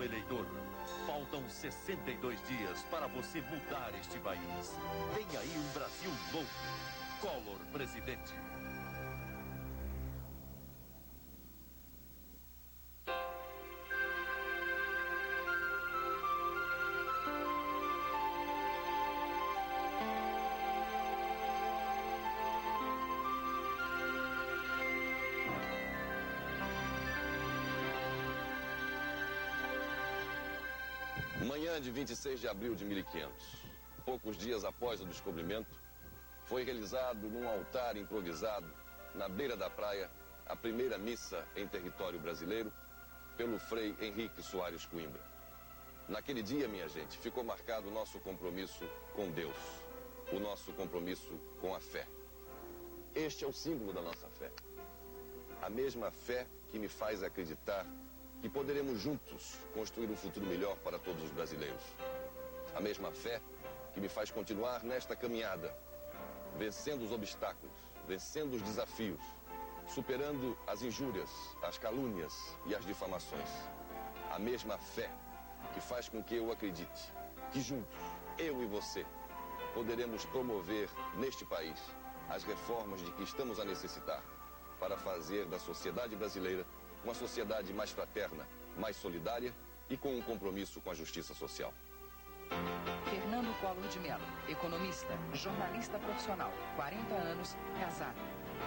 eleitor. Faltam 62 dias para você mudar este país. Vem aí um Brasil novo. Collor, presidente. Manhã de 26 de abril de 1500, poucos dias após o descobrimento, foi realizado num altar improvisado, na beira da praia, a primeira missa em território brasileiro, pelo frei Henrique Soares Coimbra. Naquele dia, minha gente, ficou marcado o nosso compromisso com Deus, o nosso compromisso com a fé. Este é o símbolo da nossa fé. A mesma fé que me faz acreditar que poderemos juntos construir um futuro melhor para todos os brasileiros. A mesma fé que me faz continuar nesta caminhada, vencendo os obstáculos, vencendo os desafios, superando as injúrias, as calúnias e as difamações. A mesma fé que faz com que eu acredite que juntos, eu e você, poderemos promover neste país as reformas de que estamos a necessitar para fazer da sociedade brasileira uma sociedade mais fraterna, mais solidária e com um compromisso com a justiça social. Fernando Collor de Mello, economista, jornalista profissional, 40 anos, casado.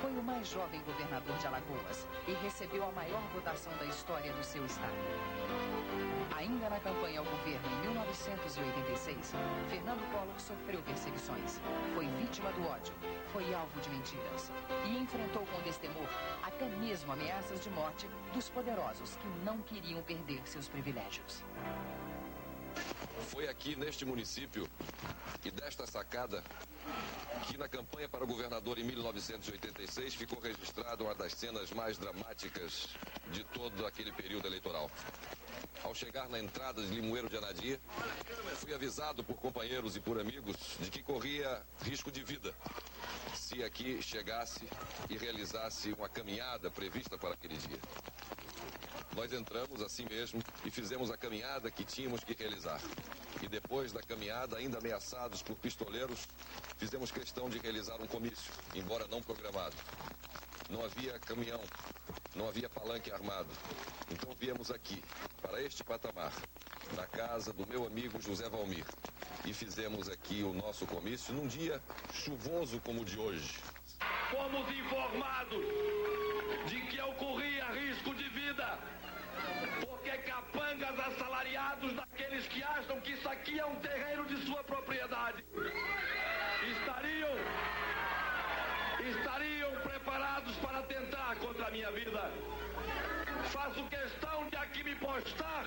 Foi o mais jovem governador de Alagoas e recebeu a maior votação da história do seu estado. Ainda na campanha ao governo em 1986, Fernando Collor sofreu perseguições, foi vítima do ódio, foi alvo de mentiras e enfrentou com destemor até mesmo ameaças de morte dos poderosos que não queriam perder seus privilégios. Foi aqui neste município e desta sacada que na campanha para governador em 1986 ficou registrada uma das cenas mais dramáticas de todo aquele período eleitoral. Ao chegar na entrada de Limoeiro de Anadia, fui avisado por companheiros e por amigos de que corria risco de vida se aqui chegasse e realizasse uma caminhada prevista para aquele dia. Nós entramos assim mesmo e fizemos a caminhada que tínhamos que realizar. E depois da caminhada, ainda ameaçados por pistoleiros, fizemos questão de realizar um comício, embora não programado. Não havia caminhão, não havia palanque armado. Então viemos aqui, para este patamar, na casa do meu amigo José Valmir. E fizemos aqui o nosso comício num dia chuvoso como o de hoje. Fomos informados de que ocorria risco de vida, porque capangas assalariados daqueles que acham que isso aqui é um terreno de sua propriedade estariam preparados para atentar contra a minha vida. Faço questão de aqui me postar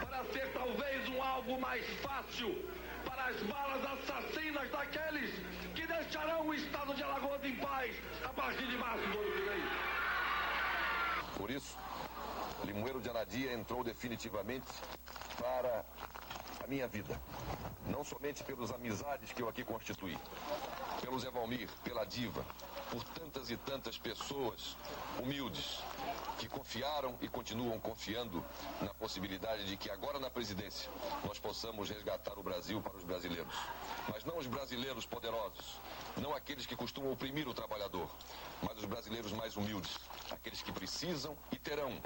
para ser talvez um alvo mais fácil para as balas assassinas daqueles que deixarão o estado de Alagoas em paz a partir de março do ano que vem. Por isso, Limoeiro de Anadia entrou definitivamente para a minha vida. Não somente pelas amizades que eu aqui constituí, pelo Zé Valmir, pela Diva, por tantas e tantas pessoas humildes que confiaram e continuam confiando na possibilidade de que agora na presidência nós possamos resgatar o Brasil para os brasileiros. Mas não os brasileiros poderosos, não aqueles que costumam oprimir o trabalhador, mas os brasileiros mais humildes, aqueles que precisam e terão,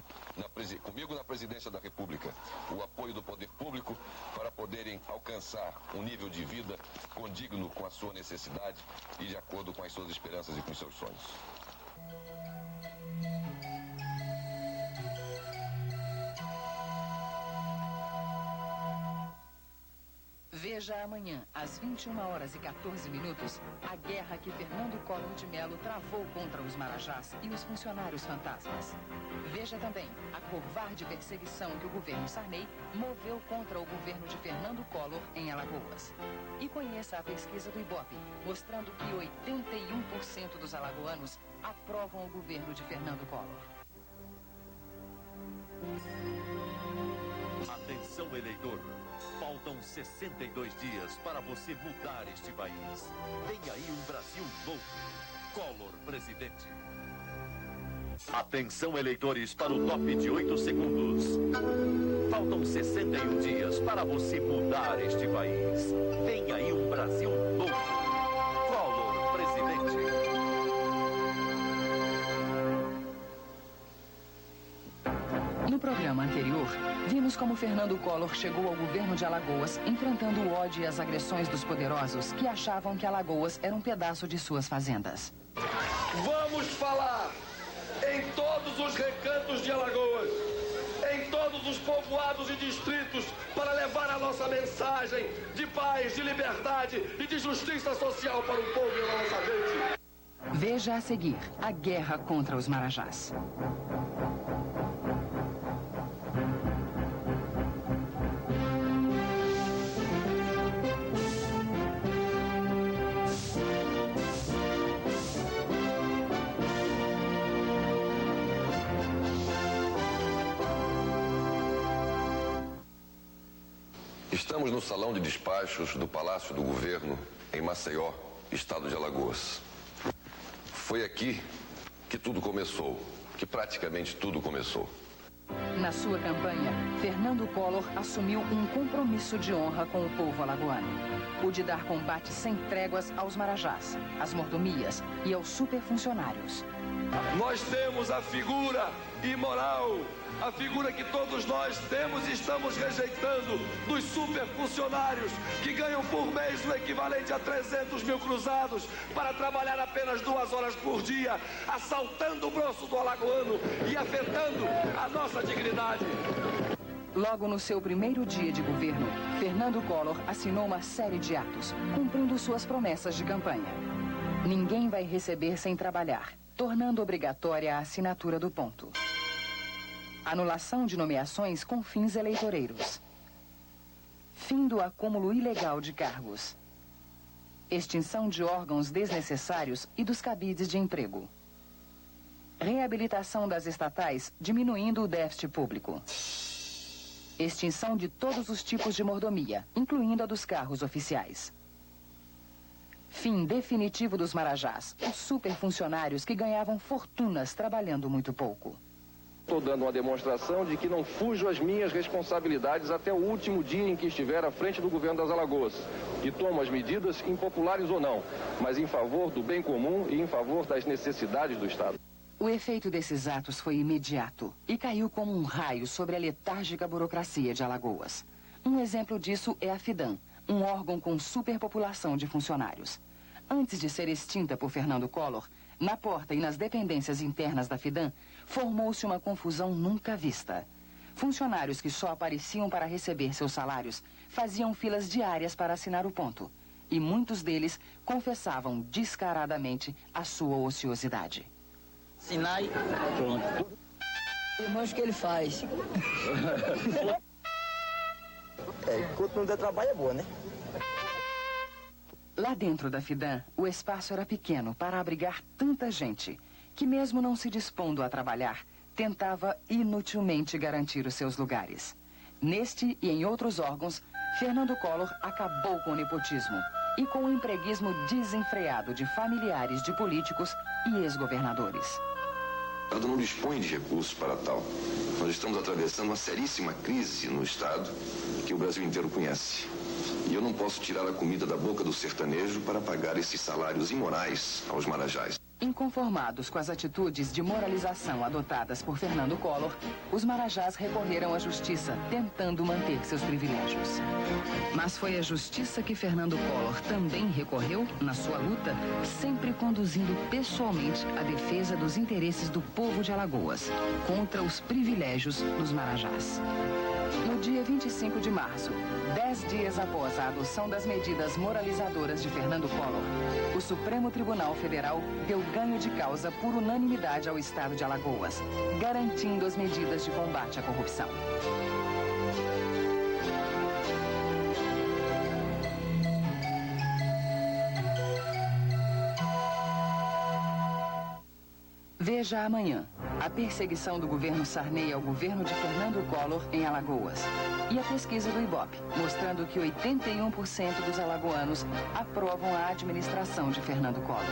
comigo na presidência da República, o apoio do poder público para poderem alcançar um nível de vida condigno com a sua necessidade e de acordo com as suas esperanças e com os seus sonhos. Veja amanhã, às 21h14, a guerra que Fernando Collor de Mello travou contra os marajás e os funcionários fantasmas. Veja também a covarde perseguição que o governo Sarney moveu contra o governo de Fernando Collor em Alagoas. E conheça a pesquisa do Ibope, mostrando que 81% dos alagoanos aprovam o governo de Fernando Collor. Atenção, eleitor. Faltam 62 dias para você mudar este país. Vem aí um Brasil novo. Collor, presidente. Atenção, eleitores, para o top de 8 segundos. Faltam 61 dias para você mudar este país. Vem aí um Brasil novo. Collor, presidente. No programa anterior, vimos como Fernando Collor chegou ao governo de Alagoas enfrentando o ódio e as agressões dos poderosos que achavam que Alagoas era um pedaço de suas fazendas. Vamos falar em todos os recantos de Alagoas, em todos os povoados e distritos, para levar a nossa mensagem de paz, de liberdade e de justiça social para o povo e a nossa gente. Veja a seguir a guerra contra os Marajás. Estamos no salão de despachos do Palácio do Governo, em Maceió, estado de Alagoas. Foi aqui que tudo começou, que praticamente tudo começou. Na sua campanha, Fernando Collor assumiu um compromisso de honra com o povo alagoano. O de dar combate sem tréguas aos Marajás, às mordomias e aos superfuncionários. Nós temos a figura imoral, a figura que todos nós temos e estamos rejeitando, dos superfuncionários que ganham por mês o equivalente a 300 mil cruzados para trabalhar apenas 2 horas por dia, assaltando o bolso do alagoano e afetando a nossa dignidade. Logo no seu primeiro dia de governo, Fernando Collor assinou uma série de atos, cumprindo suas promessas de campanha. Ninguém vai receber sem trabalhar, tornando obrigatória a assinatura do ponto. Anulação de nomeações com fins eleitoreiros. Fim do acúmulo ilegal de cargos. Extinção de órgãos desnecessários e dos cabides de emprego. Reabilitação das estatais, diminuindo o déficit público. Extinção de todos os tipos de mordomia, incluindo a dos carros oficiais. Fim definitivo dos Marajás, os superfuncionários que ganhavam fortunas trabalhando muito pouco. Estou dando uma demonstração de que não fujo às minhas responsabilidades até o último dia em que estiver à frente do governo das Alagoas. E tomo as medidas, impopulares ou não, mas em favor do bem comum e em favor das necessidades do Estado. O efeito desses atos foi imediato e caiu como um raio sobre a letárgica burocracia de Alagoas. Um exemplo disso é a FIDAM, um órgão com superpopulação de funcionários. Antes de ser extinta por Fernando Collor, na porta e nas dependências internas da FIDAM, formou-se uma confusão nunca vista. Funcionários que só apareciam para receber seus salários faziam filas diárias para assinar o ponto. E muitos deles confessavam descaradamente a sua ociosidade. Assinar e pronto. Eu manjo o que ele faz. Enquanto não der trabalho é boa, né? Lá dentro da FIDAM, o espaço era pequeno para abrigar tanta gente, que mesmo não se dispondo a trabalhar, tentava inutilmente garantir os seus lugares. Neste e em outros órgãos, Fernando Collor acabou com o nepotismo e com o empreguismo desenfreado de familiares de políticos e ex-governadores. O Estado não dispõe de recursos para tal. Nós estamos atravessando uma seríssima crise no Estado que o Brasil inteiro conhece. E eu não posso tirar a comida da boca do sertanejo para pagar esses salários imorais aos Marajás. Inconformados com as atitudes de moralização adotadas por Fernando Collor, os Marajás recorreram à justiça, tentando manter seus privilégios. Mas foi a justiça que Fernando Collor também recorreu na sua luta, sempre conduzindo pessoalmente a defesa dos interesses do povo de Alagoas, contra os privilégios dos Marajás. No dia 25 de março, 10 dias após a adoção das medidas moralizadoras de Fernando Collor, o Supremo Tribunal Federal deu ganho de causa por unanimidade ao Estado de Alagoas, garantindo as medidas de combate à corrupção. Veja amanhã a perseguição do governo Sarney ao governo de Fernando Collor em Alagoas. E a pesquisa do IBOP, mostrando que 81% dos alagoanos aprovam a administração de Fernando Collor.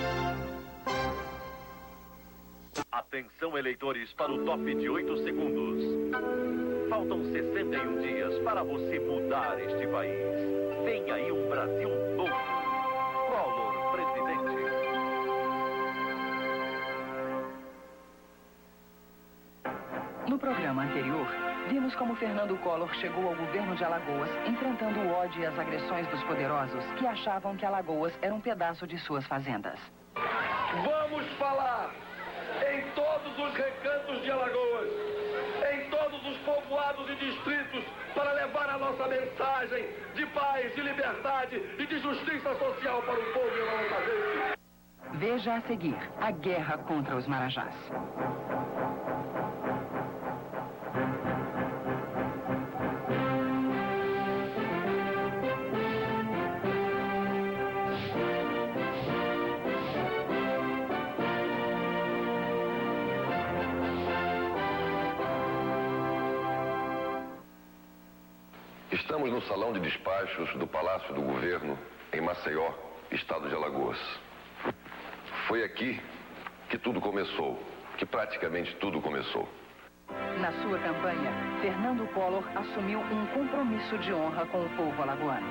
Atenção, eleitores, para o top de 8 segundos. Faltam 61 dias para você mudar este país. Vem aí um Brasil novo. Collor, presidente. No programa anterior, vimos como Fernando Collor chegou ao governo de Alagoas, enfrentando o ódio e as agressões dos poderosos que achavam que Alagoas era um pedaço de suas fazendas. Vamos falar em todos os recantos de Alagoas, em todos os povoados e distritos, para levar a nossa mensagem de paz, de liberdade e de justiça social para o povo e a nossa gente. Veja a seguir a guerra contra os Marajás. Estamos no salão de despachos do Palácio do Governo, em Maceió, estado de Alagoas. Foi aqui que tudo começou, que praticamente tudo começou. Na sua campanha, Fernando Collor assumiu um compromisso de honra com o povo alagoano.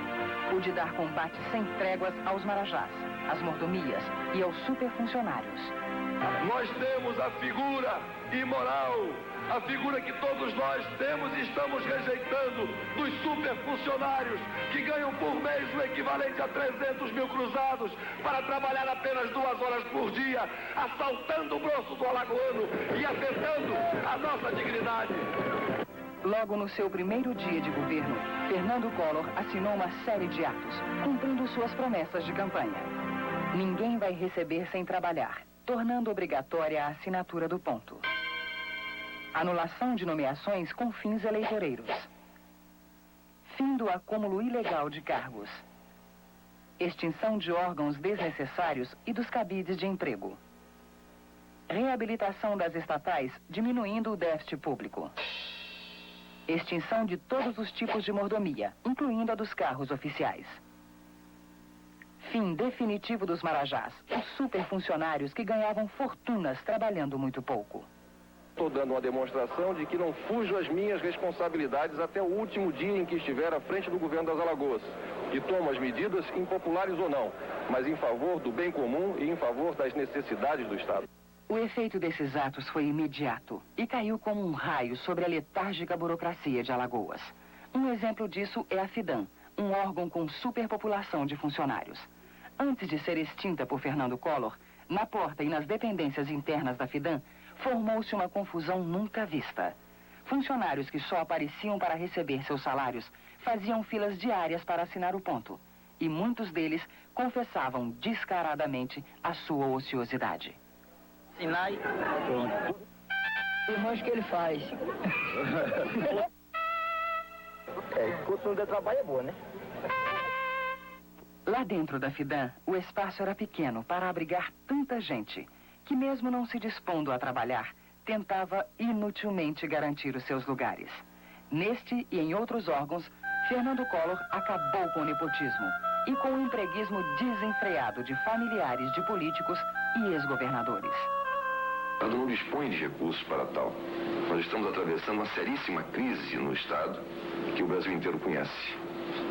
O de dar combate sem tréguas aos Marajás, às mordomias e aos superfuncionários. Nós temos a figura imoral, a figura que todos nós temos e estamos rejeitando, dos superfuncionários que ganham por mês o equivalente a 300 mil cruzados para trabalhar apenas 2 horas por dia, assaltando o bolso do alagoano e afetando a nossa dignidade. Logo no seu primeiro dia de governo, Fernando Collor assinou uma série de atos, cumprindo suas promessas de campanha. Ninguém vai receber sem trabalhar, tornando obrigatória a assinatura do ponto. Anulação de nomeações com fins eleitoreiros. Fim do acúmulo ilegal de cargos. Extinção de órgãos desnecessários e dos cabides de emprego. Reabilitação das estatais, diminuindo o déficit público. Extinção de todos os tipos de mordomia, incluindo a dos carros oficiais. Fim definitivo dos Marajás, os superfuncionários que ganhavam fortunas trabalhando muito pouco. Estou dando uma demonstração de que não fujo às minhas responsabilidades até o último dia em que estiver à frente do governo das Alagoas. E tomo as medidas, impopulares ou não, mas em favor do bem comum e em favor das necessidades do Estado. O efeito desses atos foi imediato e caiu como um raio sobre a letárgica burocracia de Alagoas. Um exemplo disso é a FIDAM, um órgão com superpopulação de funcionários. Antes de ser extinta por Fernando Collor, na porta e nas dependências internas da FIDAM, formou-se uma confusão nunca vista. Funcionários que só apareciam para receber seus salários faziam filas diárias para assinar o ponto. E muitos deles confessavam descaradamente a sua ociosidade. Assinar e pronto. Irmãos que ele faz. Enquanto não der trabalho é boa, né? Lá dentro da FIDAM, o espaço era pequeno para abrigar tanta gente que, mesmo não se dispondo a trabalhar, tentava inutilmente garantir os seus lugares. Neste e em outros órgãos, Fernando Collor acabou com o nepotismo e com o empreguismo desenfreado de familiares de políticos e ex-governadores. O Estado não dispõe de recursos para tal. Nós estamos atravessando uma seríssima crise no Estado que o Brasil inteiro conhece.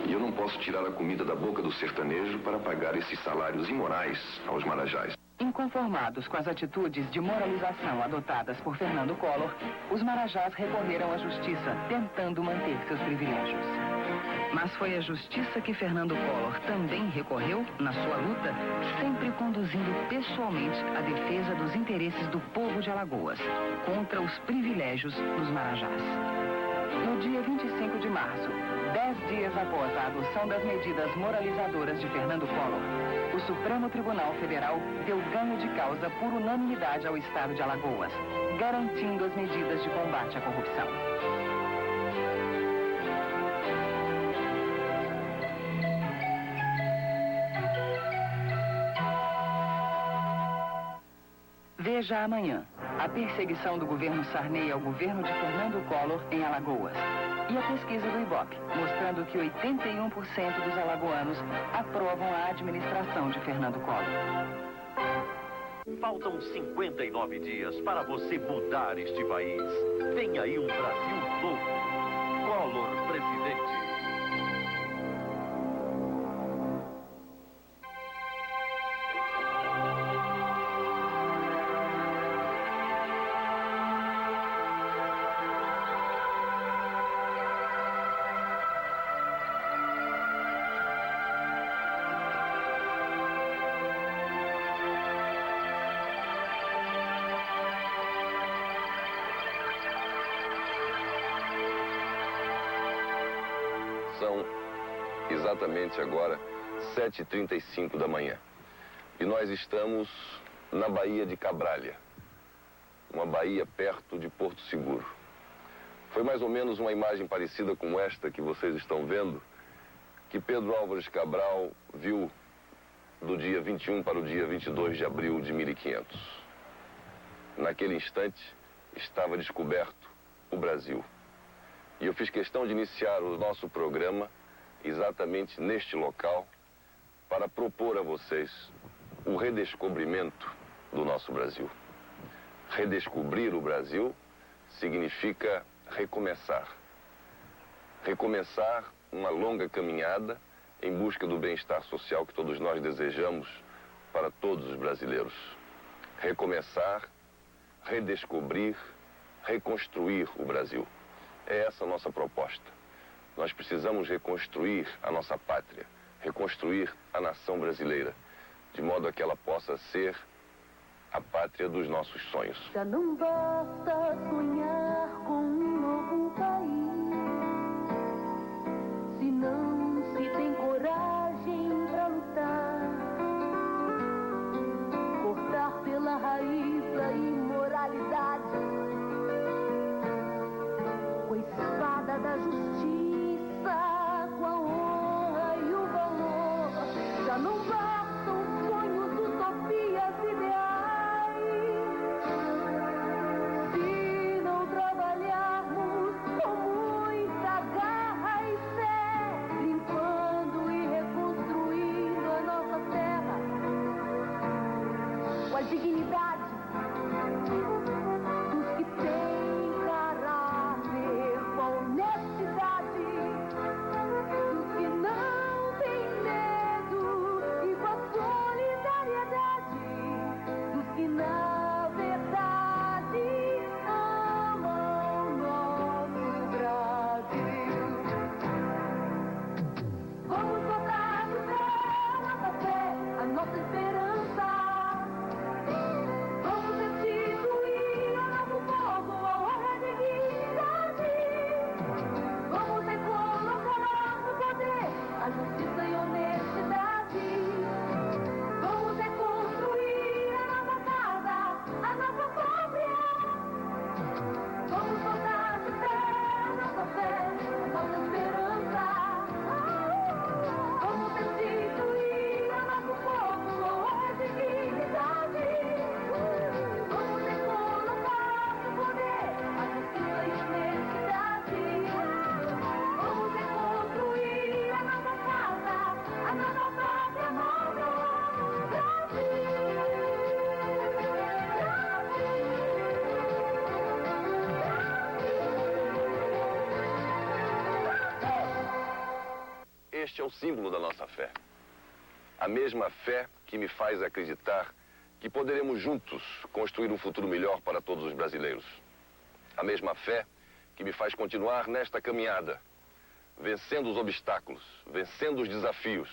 E eu não posso tirar a comida da boca do sertanejo para pagar esses salários imorais aos Marajás. Inconformados com as atitudes de moralização adotadas por Fernando Collor, os Marajás recorreram à justiça, tentando manter seus privilégios. Mas foi a justiça que Fernando Collor também recorreu na sua luta, sempre conduzindo pessoalmente a defesa dos interesses do povo de Alagoas, contra os privilégios dos Marajás. No dia 25 de março, 10 dias após a adoção das medidas moralizadoras de Fernando Collor, o Supremo Tribunal Federal deu ganho de causa por unanimidade ao Estado de Alagoas, garantindo as medidas de combate à corrupção. Veja amanhã a perseguição do governo Sarney ao governo de Fernando Collor em Alagoas. E a pesquisa do IBOP, mostrando que 81% dos alagoanos aprovam a administração de Fernando Collor. Faltam 59 dias para você mudar este país. Vem aí um Brasil novo. Collor, presidente. São exatamente agora 7h35 da manhã. E nós estamos na Baía de Cabralha, uma baía perto de Porto Seguro. Foi mais ou menos uma imagem parecida com esta que vocês estão vendo, que Pedro Álvares Cabral viu do dia 21 para o dia 22 de abril de 1500. Naquele instante estava descoberto o Brasil. E eu fiz questão de iniciar o nosso programa exatamente neste local para propor a vocês o redescobrimento do nosso Brasil. Redescobrir o Brasil significa recomeçar. Recomeçar uma longa caminhada em busca do bem-estar social que todos nós desejamos para todos os brasileiros. Recomeçar, redescobrir, reconstruir o Brasil. É essa a nossa proposta. Nós precisamos reconstruir a nossa pátria, reconstruir a nação brasileira, de modo a que ela possa ser a pátria dos nossos sonhos. Já não basta sonhar com um novo país, se não se tem coragem para lutar, cortar pela raiz a imoralidade, com a espada da justiça, com a honra e o valor. Já não bastam sonhos, utopias, ideais, se não trabalharmos com muita garra e fé, limpando e reconstruindo a nossa terra com a dignidade dos que têm caráter, com a honestidade dos que não têm medo e com a solidariedade dos que na verdade amam nosso Brasil. Vamos botar no céu nossa fé, a nossa esperança. Vamos restituir ao nosso povo a honra e dignidade. Vamos recolocar no poder a justiça e honestidade. Vamos reconstruir a nossa casa, a nossa pátria. Vamos botar de pé a nossa fé, a nossa esperança. Vamos restituir ao nosso povo a honra e dignidade. Vamos recolocar no poder a justiça e honestidade. Vamos reconstruir a nossa casa, a nossa pátria nova. Este é o símbolo da nossa fé. A mesma fé que me faz acreditar que poderemos juntos construir um futuro melhor para todos os brasileiros. A mesma fé que me faz continuar nesta caminhada, vencendo os obstáculos, vencendo os desafios,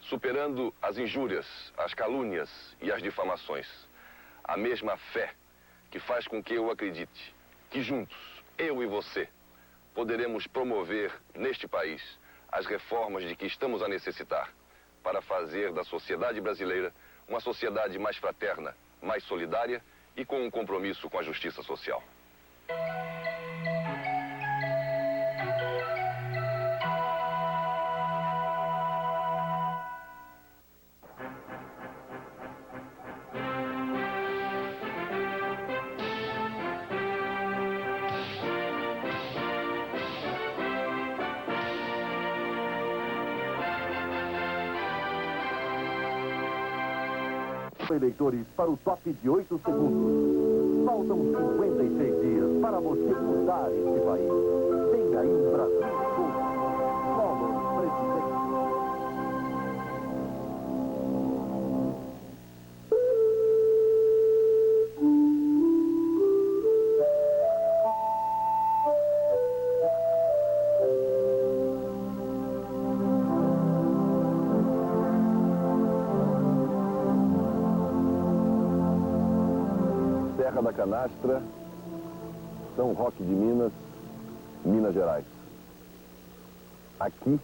superando as injúrias, as calúnias e as difamações. A mesma fé que faz com que eu acredite que juntos, eu e você, poderemos promover neste país as reformas de que estamos a necessitar para fazer da sociedade brasileira uma sociedade mais fraterna, mais solidária e com um compromisso com a justiça social. Eleitores para o top de 8 segundos. Faltam 56 dias para você mudar este país. Vem aí um Brasil novo. Collor, presidente. Serra da Canastra, São Roque de Minas, Minas Gerais. Aqui,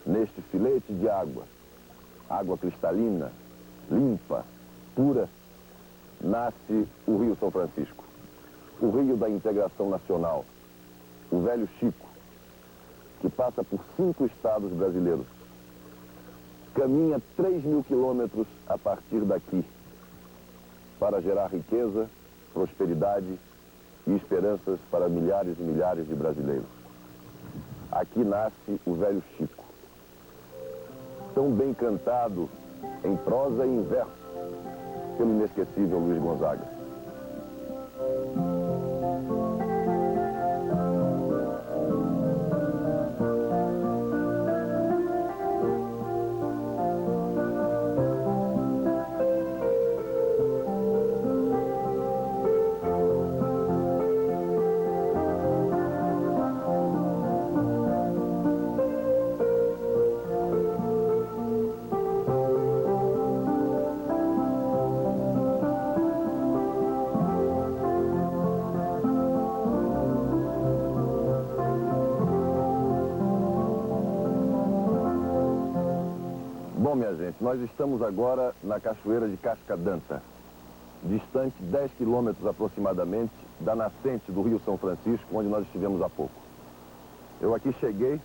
neste filete de água, água cristalina, limpa, pura, nasce o Rio São Francisco, o rio da integração nacional, o velho Chico, que passa por 5 estados brasileiros. Caminha 3.000 quilômetros a partir daqui, para gerar riqueza, prosperidade e esperanças para milhares e milhares de brasileiros. Aqui nasce o velho Chico, tão bem cantado em prosa e em verso pelo inesquecível Luiz Gonzaga. Bom, minha gente, nós estamos agora na Cachoeira de Cascadanta, distante 10 quilômetros aproximadamente da nascente do Rio São Francisco, onde nós estivemos há pouco. Eu aqui cheguei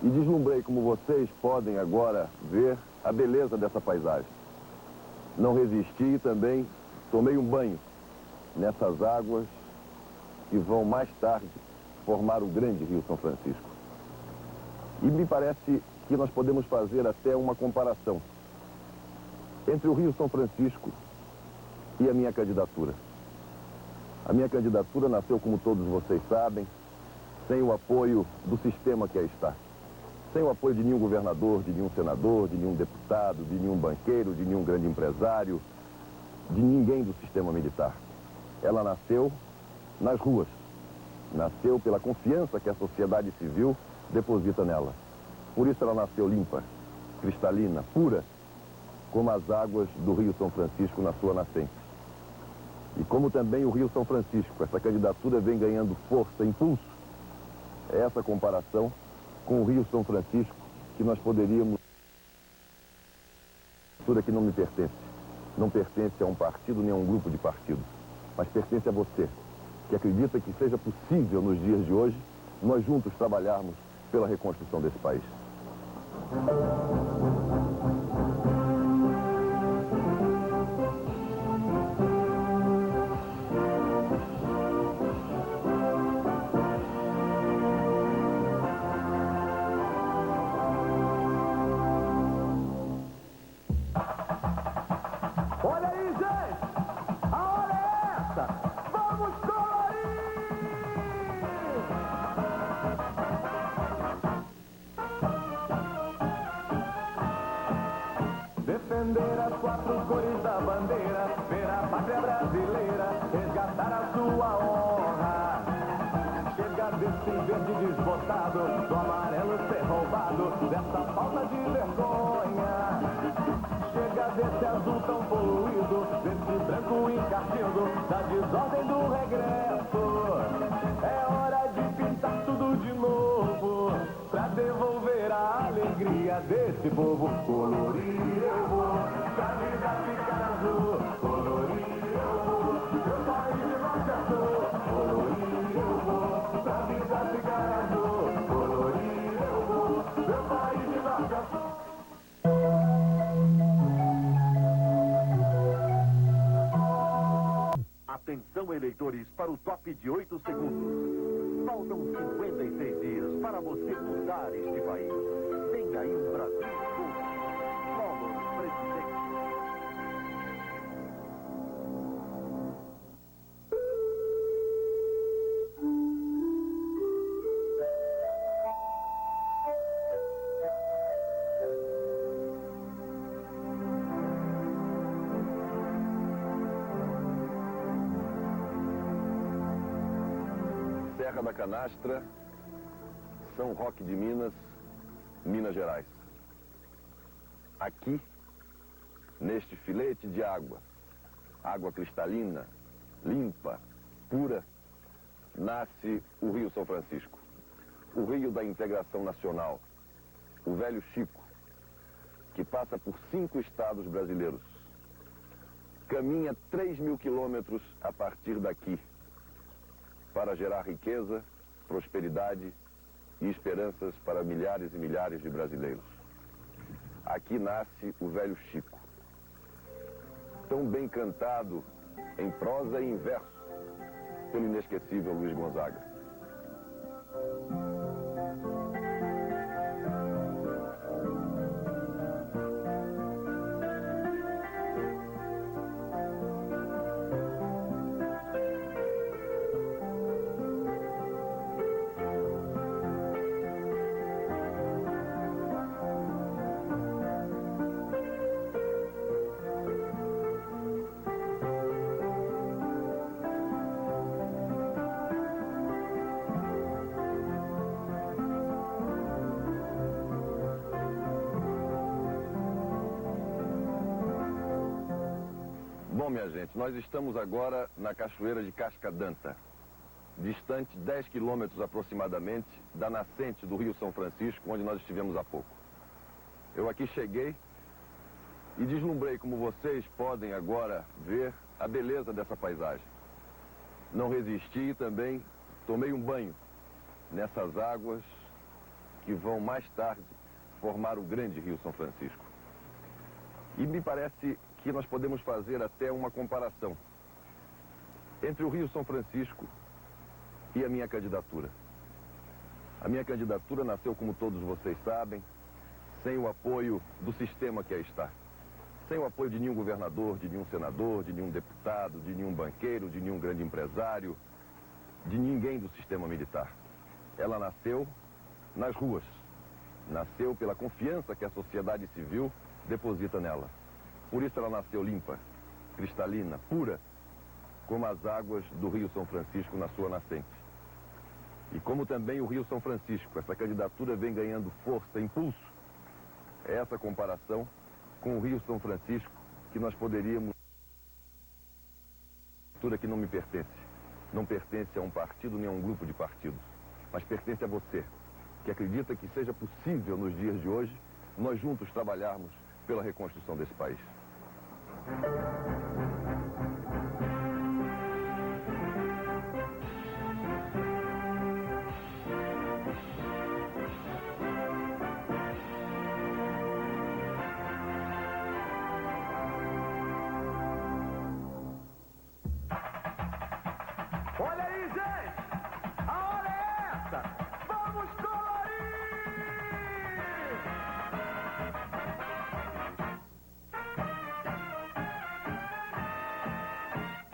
e deslumbrei, como vocês podem agora ver, a beleza dessa paisagem. Não resisti e também tomei um banho nessas águas que vão mais tarde formar o grande Rio São Francisco. E me parece que nós podemos fazer até uma comparação entre o Rio São Francisco e a minha candidatura. A minha candidatura nasceu, como todos vocês sabem, sem o apoio do sistema que aí está. Sem o apoio de nenhum governador, de nenhum senador, de nenhum deputado, de nenhum banqueiro, de nenhum grande empresário, de ninguém do sistema militar. Ela nasceu nas ruas. Nasceu pela confiança que a sociedade civil deposita nela. Por isso ela nasceu limpa, cristalina, pura, como as águas do Rio São Francisco na sua nascente. E como também o Rio São Francisco, essa candidatura vem ganhando força, impulso. É essa comparação com o Rio São Francisco que nós poderíamos... que não me pertence. Não pertence a um partido nem a um grupo de partidos, mas pertence a você, que acredita que seja possível nos dias de hoje nós juntos trabalharmos pela reconstrução desse país. Olha aí, gente! A hora é essa! Vamos colorir! Defender as 4 cores da bandeira, ver a pátria brasileira, resgatar a sua honra. Chega desse verde desbotado, do amarelo ser roubado, dessa falta de vergonha. Chega desse azul tão poluído, desse branco encardido, da desordem do regresso. É hora de pintar tudo de novo, pra devolver a alegria desse povo. Colorir eu vou, pra vida ficar azul. Colorir eu vou, meu país de norte a sul. Colorir eu vou, pra vida ficar azul. Colorir eu vou, meu país de norte a sul. Atenção, eleitores, para o top de 8 segundos. Faltam 56 dias para você mudar este país. Vem aí um Brasil novo. Collor, presidente. Serra da Canastra, São Roque de Minas, Minas Gerais. Aqui, neste filete de água, água cristalina, limpa, pura, nasce o Rio São Francisco, o rio da integração nacional, o velho Chico, que passa por 5 estados brasileiros. Caminha 3.000 quilômetros a partir daqui, para gerar riqueza, prosperidade e esperanças para milhares e milhares de brasileiros. Aqui nasce o velho Chico, tão bem cantado em prosa e em verso pelo inesquecível Luiz Gonzaga. Bom, minha gente, nós estamos agora na Cachoeira de Cascadanta, distante 10 quilômetros aproximadamente da nascente do Rio São Francisco, onde nós estivemos há pouco. Eu aqui cheguei e deslumbrei, como vocês podem agora ver, a beleza dessa paisagem. Não resisti e também tomei um banho nessas águas que vão mais tarde formar o grande Rio São Francisco. E me parece que nós podemos fazer até uma comparação entre o Rio São Francisco e a minha candidatura. A minha candidatura nasceu, como todos vocês sabem, sem o apoio do sistema que aí está. Sem o apoio de nenhum governador, de nenhum senador, de nenhum deputado, de nenhum banqueiro, de nenhum grande empresário, de ninguém do sistema militar. Ela nasceu nas ruas. Nasceu pela confiança que a sociedade civil deposita nela. Por isso ela nasceu limpa, cristalina, pura, como as águas do Rio São Francisco na sua nascente. E como também o Rio São Francisco, essa candidatura vem ganhando força, impulso. É essa comparação com o Rio São Francisco que nós poderíamos... que não me pertence. Não pertence a um partido nem a um grupo de partidos, mas pertence a você, que acredita que seja possível nos dias de hoje nós juntos trabalharmos pela reconstrução desse país. Olha aí, gente! A hora é essa! Vamos colorir!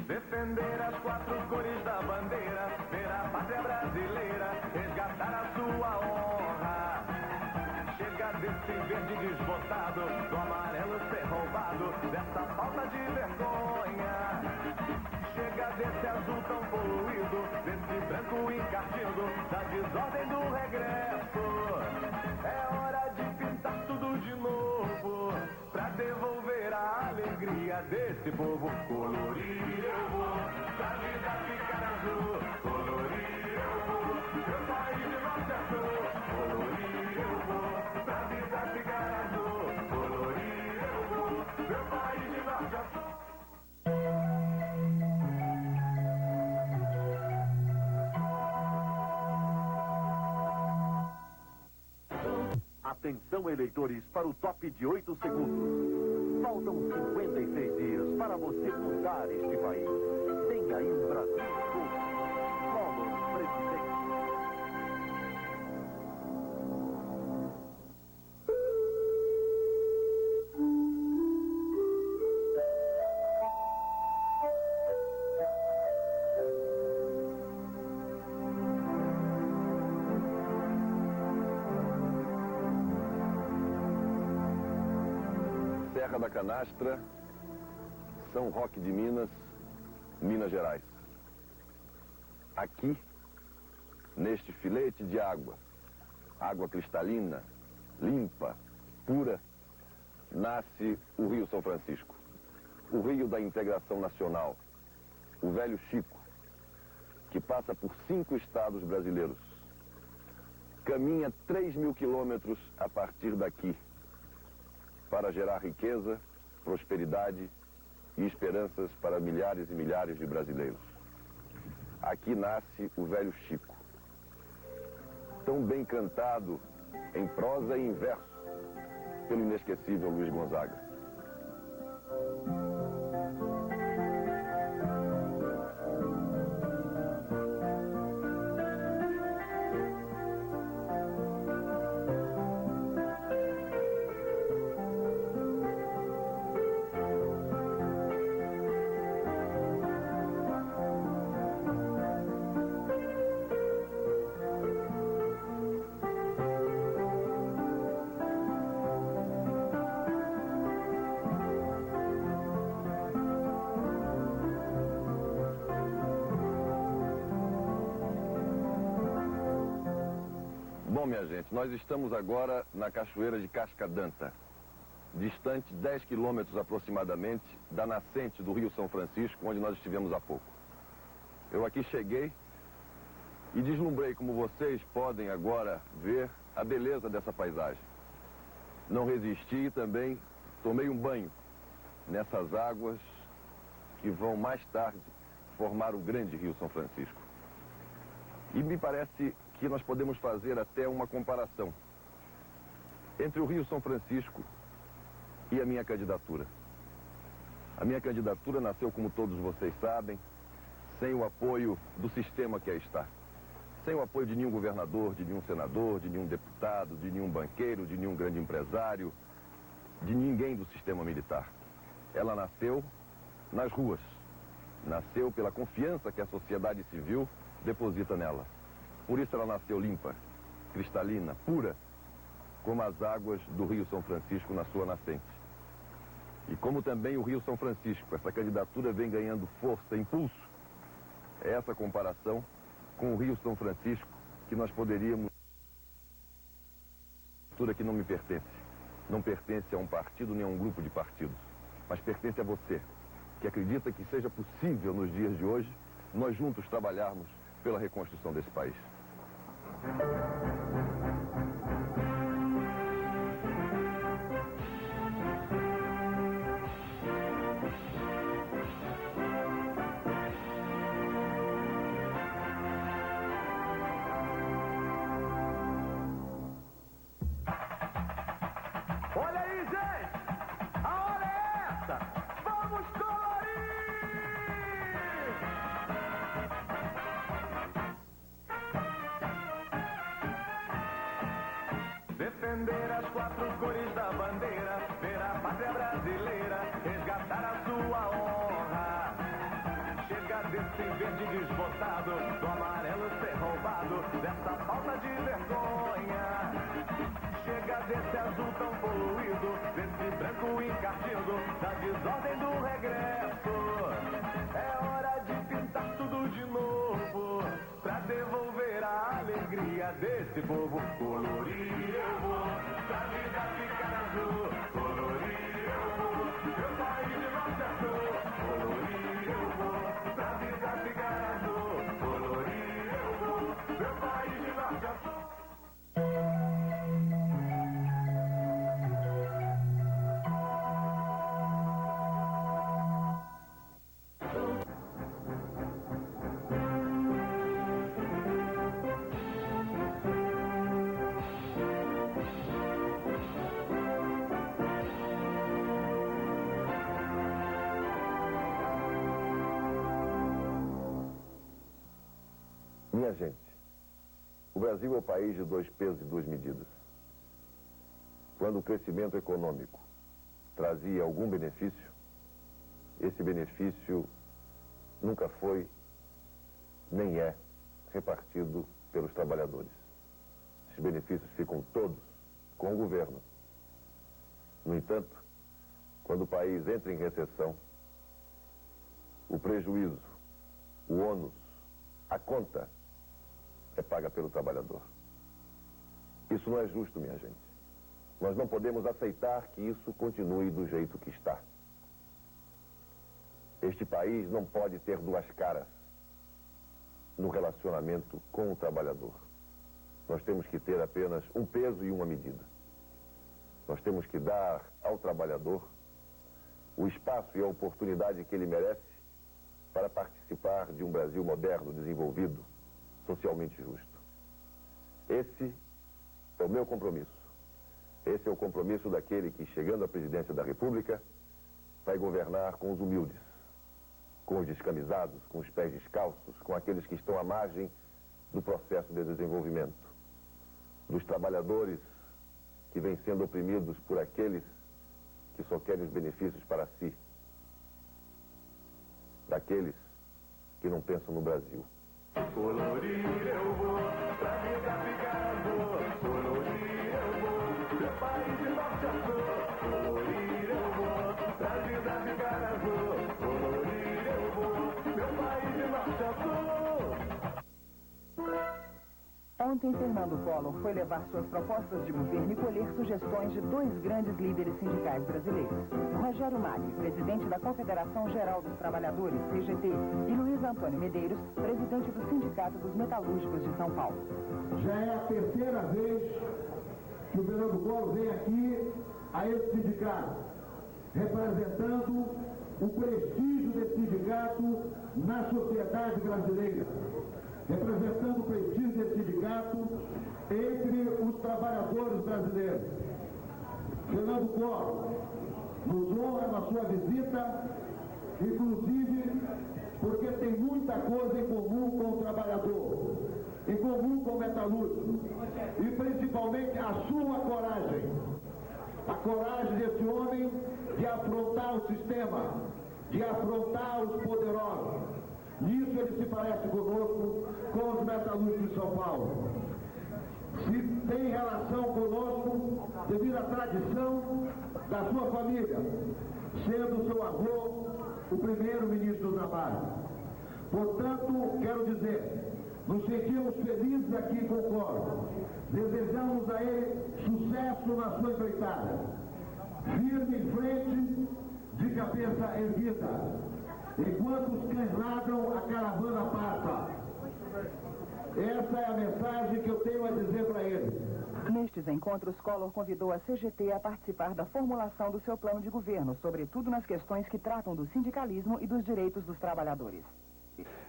Defender as 4 cores da bandeira, ver a pátria brasileira, resgatar a sua honra. Chega desse verde desbotado, do amarelo ser roubado, dessa falta de vergonha. Chega desse azul tão poluído, desse branco encardido, da desordem do regresso. É hora de pintar tudo de novo, pra devolver a alegria desse povo. Colorir eu vou, pra vida ficar azul. Colorir eu vou, meu país de norte a sul. Colorir eu vou, pra vida ficar azul. Colorir eu vou, meu país de norte a sul. Atenção, eleitores, para o top de 8 segundos. Faltam 56 dias para você mudar este país. Tem aí um Brasil novo. Collor, presidente. Serra da Canastra, São Roque de Minas, Minas Gerais. Aqui, neste filete de água, água cristalina, limpa, pura, nasce o Rio São Francisco, o rio da integração nacional, o velho Chico, que passa por 5 estados brasileiros. Caminha 3.000 quilômetros a partir daqui, para gerar riqueza, prosperidade e esperanças para milhares e milhares de brasileiros. Aqui nasce o velho Chico, tão bem cantado em prosa e em verso pelo inesquecível Luiz Gonzaga. Bom, minha gente, nós estamos agora na Cachoeira de Cascadanta, distante 10 quilômetros aproximadamente da nascente do Rio São Francisco, onde nós estivemos há pouco. Eu aqui cheguei e deslumbrei, como vocês podem agora ver, a beleza dessa paisagem. Não resisti e também tomei um banho nessas águas que vão mais tarde formar o grande Rio São Francisco. E me parece que nós podemos fazer até uma comparação entre o Rio São Francisco e a minha candidatura. A minha candidatura nasceu, como todos vocês sabem, sem o apoio do sistema que aí está. Sem o apoio de nenhum governador, de nenhum senador, de nenhum deputado, de nenhum banqueiro, de nenhum grande empresário, de ninguém do sistema militar. Ela nasceu nas ruas. Nasceu pela confiança que a sociedade civil deposita nela. Por isso ela nasceu limpa, cristalina, pura, como as águas do Rio São Francisco na sua nascente. E como também o Rio São Francisco, essa candidatura vem ganhando força, impulso. É essa comparação com o Rio São Francisco que nós poderíamos... que não me pertence. Não pertence a um partido nem a um grupo de partidos, mas pertence a você, que acredita que seja possível nos dias de hoje nós juntos trabalharmos pela reconstrução desse país. Olha aí, gente! A hora é essa! Vamos colorir! Defender as 4 cores da bandeira, ver a pátria brasileira, resgatar a sua honra. Chega desse verde desbotado, do amarelo ser roubado, dessa falta de vergonha. Chega desse azul tão poluído, desse branco encardido, da desordem do regresso. É hora de pintar tudo de novo, pra devolver a alegria desse povo. Colorir eu vou, pra vida ficar azul. Colorir eu vou, meu país de norte a sul. Colorir eu vou, pra vida ficar azul. Colorir eu vou, meu país de norte a sul. Minha gente, o Brasil é o país de 2 pesos e 2 medidas. Quando o crescimento econômico trazia algum benefício, esse benefício nunca foi, nem é, repartido pelos trabalhadores. Esses benefícios ficam todos com o governo. No entanto, quando o país entra em recessão, o prejuízo, o ônus, a conta é paga pelo trabalhador. Isso não é justo, minha gente. Nós não podemos aceitar que isso continue do jeito que está. Este país não pode ter duas caras no relacionamento com o trabalhador. Nós temos que ter apenas um peso e uma medida. Nós temos que dar ao trabalhador o espaço e a oportunidade que ele merece para participar de um Brasil moderno, desenvolvido, socialmente justo. Esse é o meu compromisso. Esse é o compromisso daquele que, chegando à presidência da República, vai governar com os humildes, com os descamisados, com os pés descalços, com aqueles que estão à margem do processo de desenvolvimento, dos trabalhadores que vêm sendo oprimidos por aqueles que só querem os benefícios para si, daqueles que não pensam no Brasil. Colorir eu vou, pra ficar eu vou. Colorir eu vou, meu país de norte a sul. Colorir eu vou, pra ficar eu vou. Colorir eu vou, meu país de norte a sul. Ontem, Fernando Collor foi levar suas propostas de governo e colher sugestões de dois grandes líderes sindicais brasileiros. Rogério Magri, presidente da Confederação Geral dos Trabalhadores, CGT, e Luiz Antônio Medeiros, presidente do Sindicato dos Metalúrgicos de São Paulo. Já é a terceira vez que o Fernando Collor vem aqui a esse sindicato, representando o prestígio desse sindicato na sociedade brasileira, representando o prestígio desse sindicato entre os trabalhadores brasileiros. Fernando Collor nos honra na sua visita, inclusive porque tem muita coisa em comum com o trabalhador, em comum com o metalúrgico, e principalmente a sua coragem. A coragem desse homem de afrontar o sistema, de afrontar os poderosos. Nisso ele se parece conosco, com os metalúrgicos de São Paulo. Se tem relação conosco devido à tradição da sua família, sendo seu avô o primeiro ministro do Trabalho. Portanto, quero dizer, nos sentimos felizes aqui com o Collor. Desejamos a ele sucesso na sua empreitada. Firme em frente, de cabeça erguida. Enquanto os cães ladram, a caravana passa. Essa é a mensagem que eu tenho a dizer para ele. Nestes encontros, Collor convidou a CGT a participar da formulação do seu plano de governo, sobretudo nas questões que tratam do sindicalismo e dos direitos dos trabalhadores.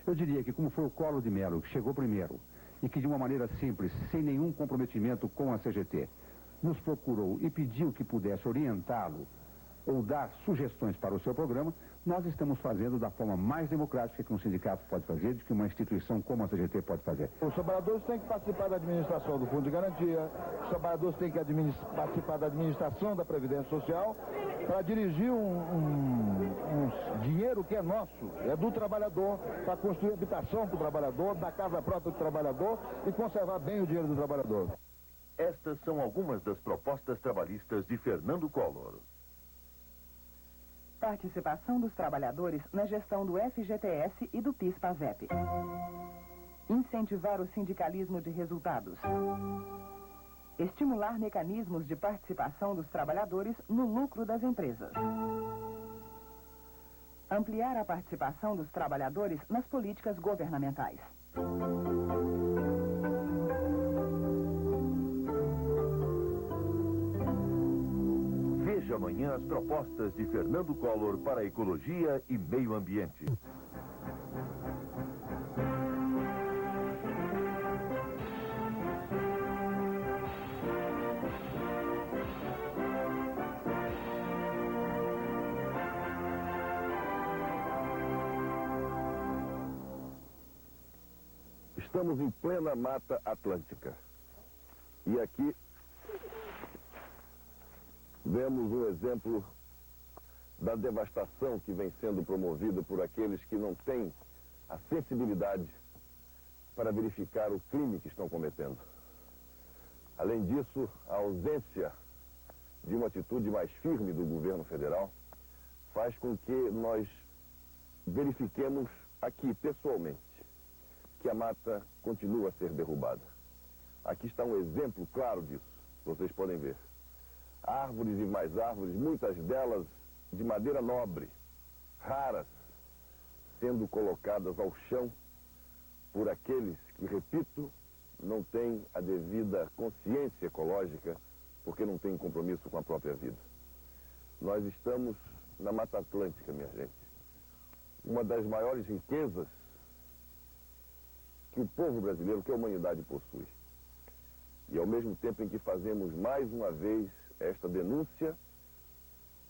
Eu diria que, como foi o Collor de Mello, que chegou primeiro, e que de uma maneira simples, sem nenhum comprometimento com a CGT, nos procurou e pediu que pudesse orientá-lo ou dar sugestões para o seu programa, nós estamos fazendo da forma mais democrática que um sindicato pode fazer, de que uma instituição como a CGT pode fazer. Os trabalhadores têm que participar da administração do Fundo de Garantia, os trabalhadores têm que participar da administração da Previdência Social para dirigir um dinheiro que é nosso, é do trabalhador, para construir habitação para o trabalhador, da casa própria do trabalhador e conservar bem o dinheiro do trabalhador. Estas são algumas das propostas trabalhistas de Fernando Collor. Participação dos trabalhadores na gestão do FGTS e do PIS/PASEP. Incentivar o sindicalismo de resultados. Estimular mecanismos de participação dos trabalhadores no lucro das empresas. Ampliar a participação dos trabalhadores nas políticas governamentais. Veja amanhã as propostas de Fernando Collor para a ecologia e meio ambiente. Estamos em plena Mata Atlântica. E aqui vemos um exemplo da devastação que vem sendo promovida por aqueles que não têm a sensibilidade para verificar o crime que estão cometendo. Além disso, a ausência de uma atitude mais firme do governo federal faz com que nós verifiquemos aqui, pessoalmente, que a mata continua a ser derrubada. Aqui está um exemplo claro disso, vocês podem ver. Árvores e mais árvores, muitas delas de madeira nobre, raras, sendo colocadas ao chão por aqueles que, repito, não têm a devida consciência ecológica, porque não têm compromisso com a própria vida. Nós estamos na Mata Atlântica, minha gente. Uma das maiores riquezas que o povo brasileiro, que a humanidade possui. E ao mesmo tempo em que fazemos mais uma vez esta denúncia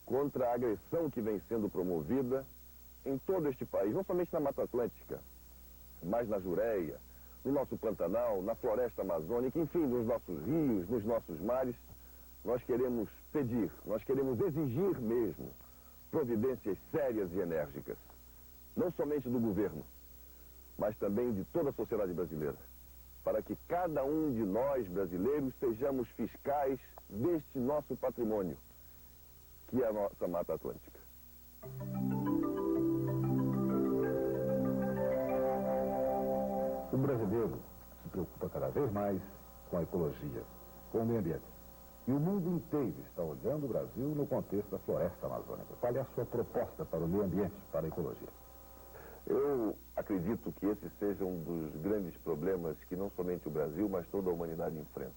contra a agressão que vem sendo promovida em todo este país, não somente na Mata Atlântica, mas na Jureia, no nosso Pantanal, na floresta amazônica, enfim, nos nossos rios, nos nossos mares, nós queremos pedir, nós queremos exigir mesmo providências sérias e enérgicas, não somente do governo, mas também de toda a sociedade brasileira, para que cada um de nós brasileiros sejamos fiscais deste nosso patrimônio, que é a nossa Mata Atlântica. O brasileiro se preocupa cada vez mais com a ecologia, com o meio ambiente. E o mundo inteiro está olhando o Brasil no contexto da floresta amazônica. Qual é a sua proposta para o meio ambiente, para a ecologia? Eu acredito que esse seja um dos grandes problemas que não somente o Brasil, mas toda a humanidade enfrenta.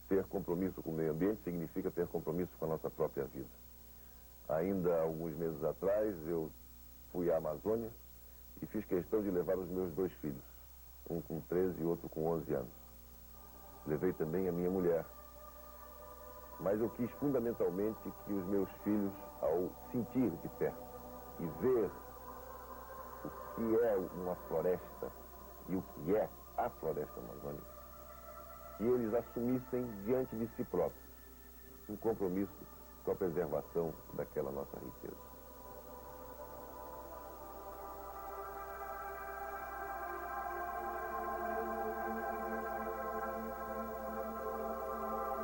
Ter compromisso com o meio ambiente significa ter compromisso com a nossa própria vida. Ainda há alguns meses atrás, eu fui à Amazônia e fiz questão de levar os meus 2 filhos, um com 13 e outro com 11 anos. Levei também a minha mulher. Mas eu quis fundamentalmente que os meus filhos, ao sentir de perto e ver o que é uma floresta e o que é a floresta amazônica, que eles assumissem diante de si próprios um compromisso com a preservação daquela nossa riqueza.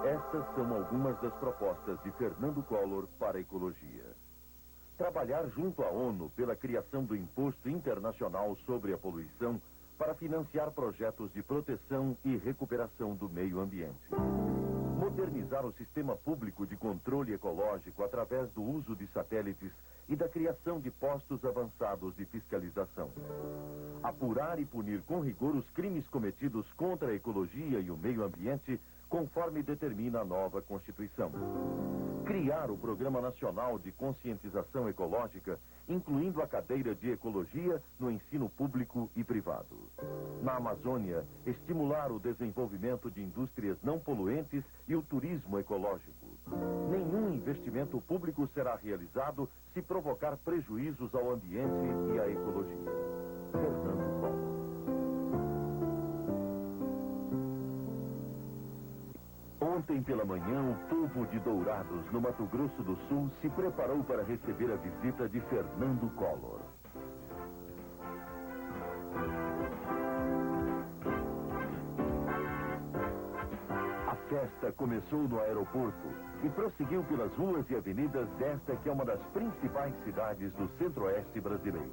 Estas são algumas das propostas de Fernando Collor para a ecologia. Trabalhar junto à ONU pela criação do Imposto Internacional sobre a Poluição para financiar projetos de proteção e recuperação do meio ambiente. Modernizar o sistema público de controle ecológico através do uso de satélites e da criação de postos avançados de fiscalização. Apurar e punir com rigor os crimes cometidos contra a ecologia e o meio ambiente, conforme determina a nova Constituição. Criar o Programa Nacional de Conscientização Ecológica, incluindo a cadeira de Ecologia no ensino público e privado. Na Amazônia, estimular o desenvolvimento de indústrias não poluentes e o turismo ecológico. Nenhum investimento público será realizado se provocar prejuízos ao ambiente e à ecologia. Fernando Collor. Ontem pela manhã, o povo de Dourados, no Mato Grosso do Sul, se preparou para receber a visita de Fernando Collor. A festa começou no aeroporto e prosseguiu pelas ruas e avenidas desta que é uma das principais cidades do centro-oeste brasileiro.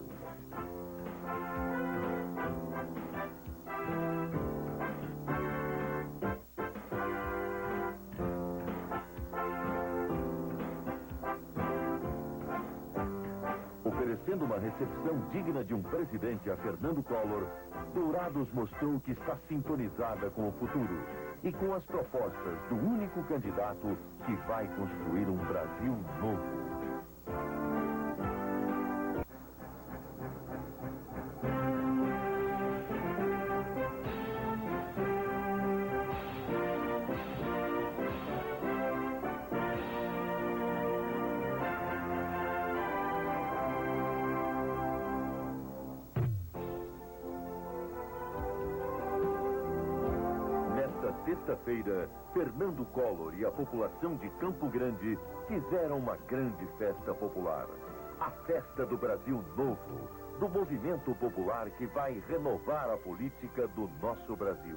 Oferecendo uma recepção digna de um presidente a Fernando Collor, Dourados mostrou que está sintonizada com o futuro e com as propostas do único candidato que vai construir um Brasil novo. Sexta-feira, Fernando Collor e a população de Campo Grande fizeram uma grande festa popular. A Festa do Brasil Novo, do movimento popular que vai renovar a política do nosso Brasil.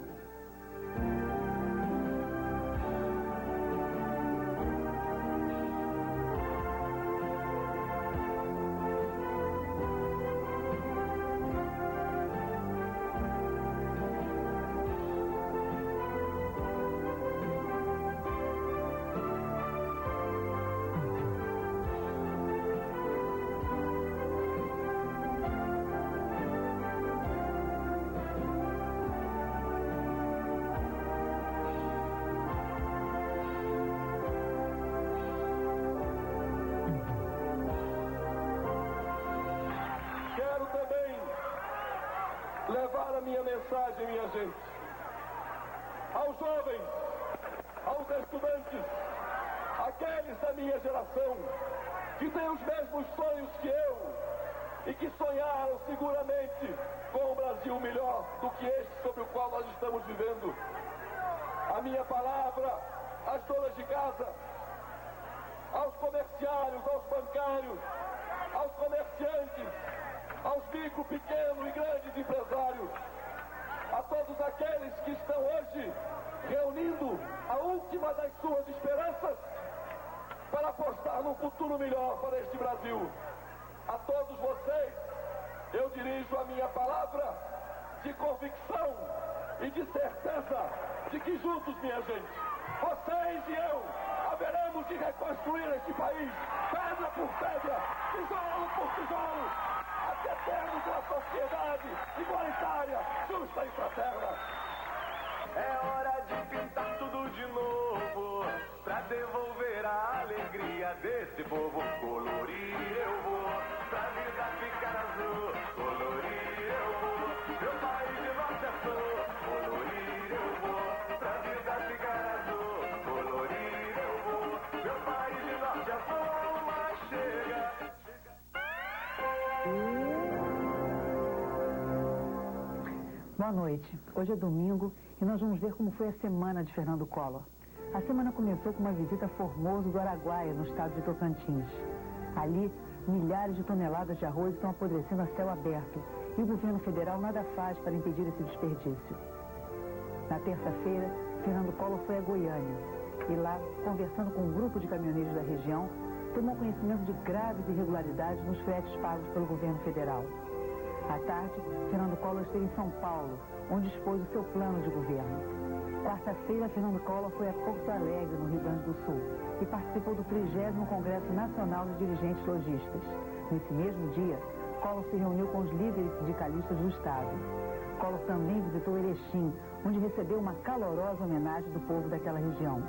mensagem, minha gente. Aos jovens, aos estudantes, aqueles da minha geração, que têm os mesmos sonhos que eu e que sonharam seguramente com um Brasil melhor do que este sobre o qual nós estamos vivendo. A minha palavra às donas de casa, aos comerciários, aos bancários, aos comerciantes, aos micro, pequeno e grandes empresários, a todos aqueles que estão hoje reunindo a última das suas esperanças para apostar num futuro melhor para este Brasil. A todos vocês, eu dirijo a minha palavra de convicção e de certeza de que juntos, minha gente, vocês e eu, haveremos de reconstruir este país, pedra por pedra, tijolo por tijolo, até termos uma sociedade igualitária, justa e fraterna. É hora de pintar tudo de novo, pra devolver a alegria desse povo. Colorir eu vou, pra vida ficar azul. Colorir eu vou, meu país de norte a sul. Colorir eu vou, pra vida ficar azul. Colorir eu vou, meu país de norte a sul. Mas chega. Boa noite. Hoje é domingo e nós vamos ver como foi a semana de Fernando Collor. A semana começou com uma visita a Formoso do Araguaia, no estado de Tocantins. Ali, milhares de toneladas de arroz estão apodrecendo a céu aberto e o governo federal nada faz para impedir esse desperdício. Na terça-feira, Fernando Collor foi a Goiânia e lá, conversando com um grupo de caminhoneiros da região, tomou conhecimento de graves irregularidades nos fretes pagos pelo governo federal. À tarde, Fernando Collor esteve em São Paulo, onde expôs o seu plano de governo. Quarta-feira, Fernando Collor foi a Porto Alegre, no Rio Grande do Sul, e participou do 30º Congresso Nacional de Dirigentes Lojistas. Nesse mesmo dia, Collor se reuniu com os líderes sindicalistas do Estado. Collor também visitou Erechim, onde recebeu uma calorosa homenagem do povo daquela região.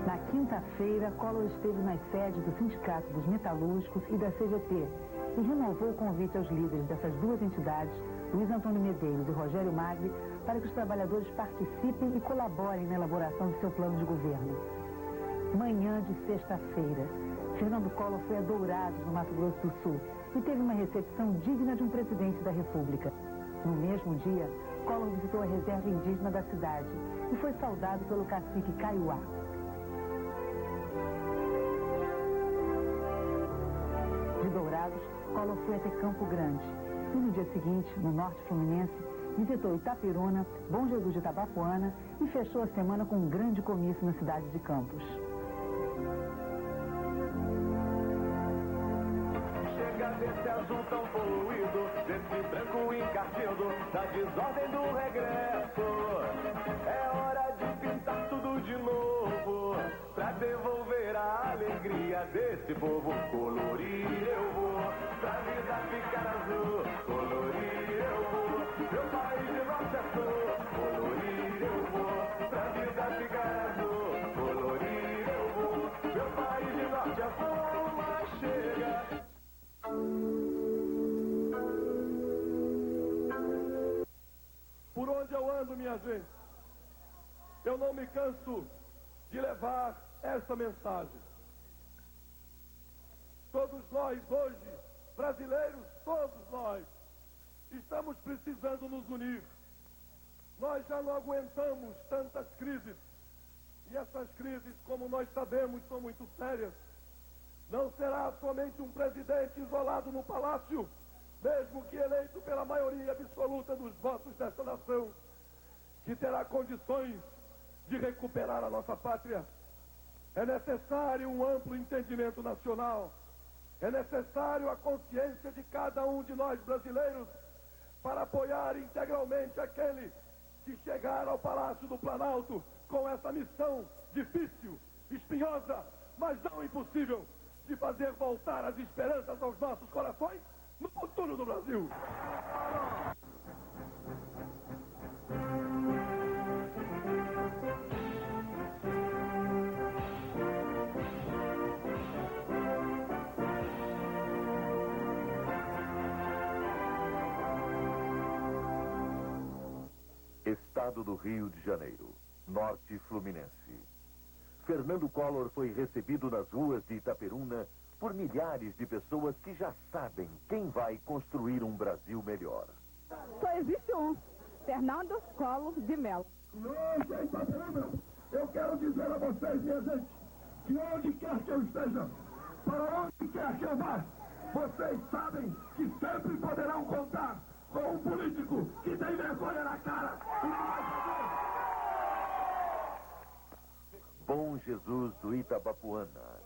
Na quinta-feira, Collor esteve nas sedes do Sindicato dos Metalúrgicos e da CGT e renovou o convite aos líderes dessas duas entidades, Luiz Antônio Medeiros e Rogério Magri, para que os trabalhadores participem e colaborem na elaboração de seu plano de governo. Manhã de sexta-feira, Fernando Collor foi a Dourados, no Mato Grosso do Sul, e teve uma recepção digna de um presidente da República. No mesmo dia, Collor visitou a reserva indígena da cidade e foi saudado pelo cacique Kaiowá. De Dourados, Collor foi até Campo Grande e no dia seguinte, no norte fluminense, visitou Itaperuna, Bom Jesus de Itabapoana e fechou a semana com um grande comício na cidade de Campos. Chega desse azul tão poluído, desse branco encardido, da desordem do regresso. É hora de pintar tudo de novo, pra devolver a alegria desse povo. Colorir eu vou, pra vida ficar azul. Colorir eu vou, meu país de norte a sul. Colorir eu vou, pra vida ficar azul. Colorir eu vou, meu país de norte a sul. Mas chega. Por onde eu ando, minha gente, eu não me canso de levar esta mensagem. Todos nós hoje, brasileiros, todos nós, estamos precisando nos unir. Nós já não aguentamos tantas crises. E essas crises, como nós sabemos, são muito sérias. Não será somente um presidente isolado no palácio, mesmo que eleito pela maioria absoluta dos votos desta nação, que terá condições de recuperar a nossa pátria. É necessário um amplo entendimento nacional. É necessário a consciência de cada um de nós brasileiros para apoiar integralmente aquele que chegar ao Palácio do Planalto com essa missão difícil, espinhosa, mas não impossível, de fazer voltar as esperanças aos nossos corações no futuro do Brasil. estado do Rio de Janeiro, norte fluminense. Fernando Collor foi recebido nas ruas de Itaperuna por milhares de pessoas que já sabem quem vai construir um Brasil melhor. Só existe um, Fernando Collor de Mello. Hoje em Itaperuna, eu quero dizer a vocês, minha gente, que onde quer que eu esteja, para onde quer que eu vá, vocês sabem que sempre poderão contar com um político que tem vergonha na cara e não vai fazer. Bom Jesus do Itabapuana.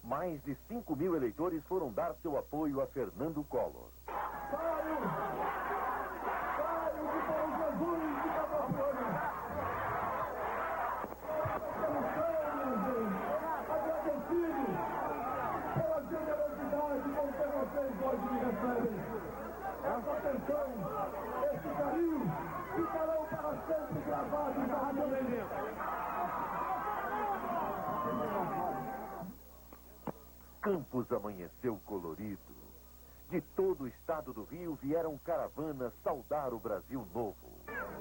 Mais de 5.000 eleitores foram dar seu apoio a Fernando Collor. Saio de Bom Jesus de Itabapuana. Agradecido pela generosidade com que vocês hoje me recebem. Essa atenção, esse carinho, ficarão para sempre gravados na Rádio Belém. Campos amanheceu colorido. De todo o estado do Rio vieram caravanas saudar o Brasil novo.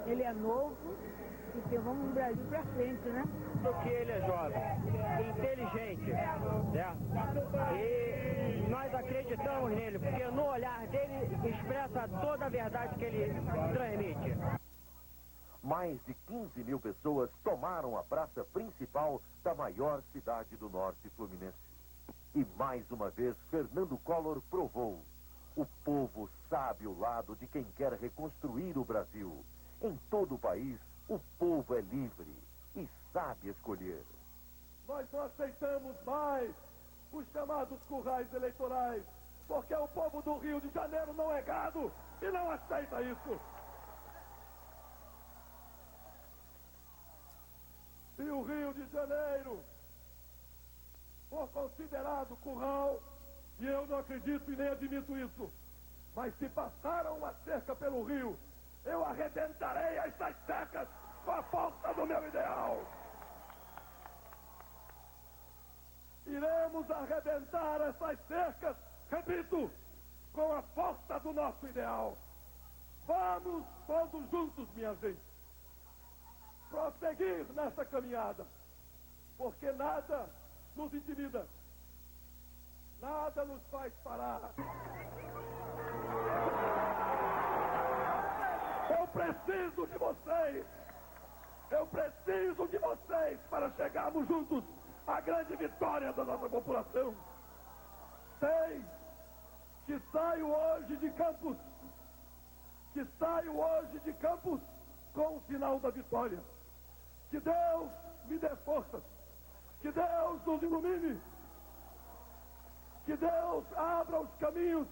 Ele é novo e levamos um Brasil pra frente, né? Porque ele é jovem, inteligente, certo? E nós acreditamos nele, porque no olhar dele expressa toda a verdade que ele transmite. Mais de 15.000 pessoas tomaram a praça principal da maior cidade do norte fluminense. E mais uma vez, Fernando Collor provou: o povo sabe o lado de quem quer reconstruir o Brasil. Em todo o país, o povo é livre e sabe escolher. Nós não aceitamos mais os chamados currais eleitorais, porque o povo do Rio de Janeiro não é gado e não aceita isso. Se o Rio de Janeiro for considerado curral, e eu não acredito e nem admito isso, mas se passaram uma cerca pelo rio, eu arrebentarei essas cercas com a força do meu ideal. Iremos arrebentar essas cercas, repito, com a força do nosso ideal. Vamos todos juntos, minha gente, prosseguir nessa caminhada, porque nada nos intimida, nada nos faz parar. Eu preciso de vocês para chegarmos juntos à grande vitória da nossa população. Sei que saio hoje de Campos com o sinal da vitória. Que Deus me dê forças, que Deus nos ilumine, que Deus abra os caminhos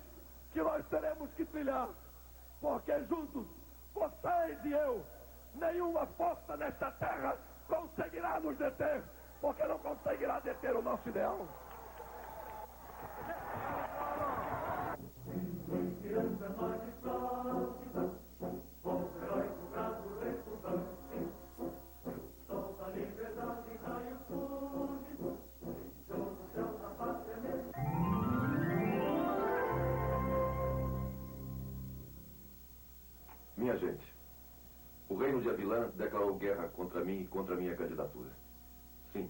que nós teremos que trilhar, porque juntos, vocês e eu, nenhuma força nesta terra conseguirá nos deter, porque não conseguirá deter o nosso ideal. Minha gente, o reino de Avilã declarou guerra contra mim e contra a minha candidatura. Sim,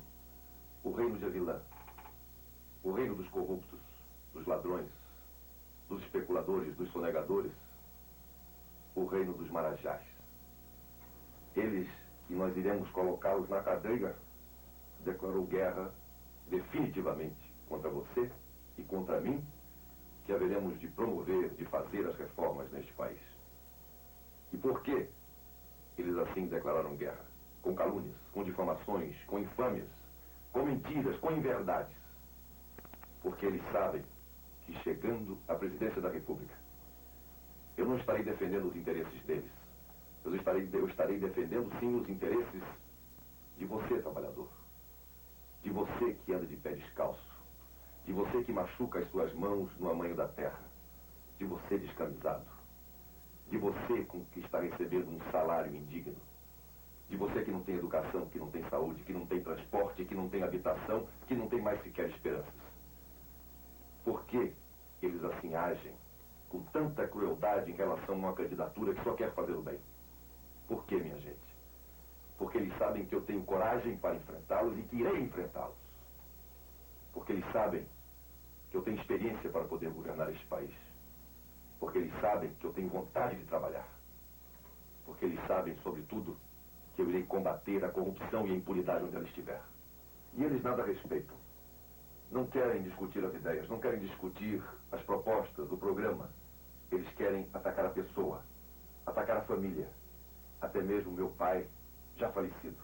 o reino de Avilã. O reino dos corruptos, dos ladrões, dos especuladores, dos sonegadores. O reino dos marajás. Eles, e nós iremos colocá-los na cadeia, declarou guerra definitivamente contra você e contra mim, que haveremos de promover, de fazer as reformas neste país. E por que eles assim declararam guerra? Com calúnias, com difamações, com infâmias, com mentiras, com inverdades. Porque eles sabem que chegando à presidência da República, eu não estarei defendendo os interesses deles. Eu estarei defendendo sim os interesses de você, trabalhador. De você que anda de pé descalço. De você que machuca as suas mãos no amanho da terra. De você descamisado. De você que está recebendo um salário indigno. De você que não tem educação, que não tem saúde, que não tem transporte, que não tem habitação, que não tem mais sequer esperanças. Por que eles assim agem com tanta crueldade em relação a uma candidatura que só quer fazer o bem? Por que, minha gente? tenho coragem para enfrentá-los e que irei enfrentá-los. Porque eles sabem que eu tenho experiência para poder governar este país. Porque eles sabem que eu tenho vontade de trabalhar. Porque eles sabem, sobretudo, que eu irei combater a corrupção e a impunidade onde ela estiver. E eles nada respeitam. Não querem discutir as ideias, não querem discutir as propostas, o programa. Eles querem atacar a pessoa, atacar a família, até mesmo meu pai, já falecido.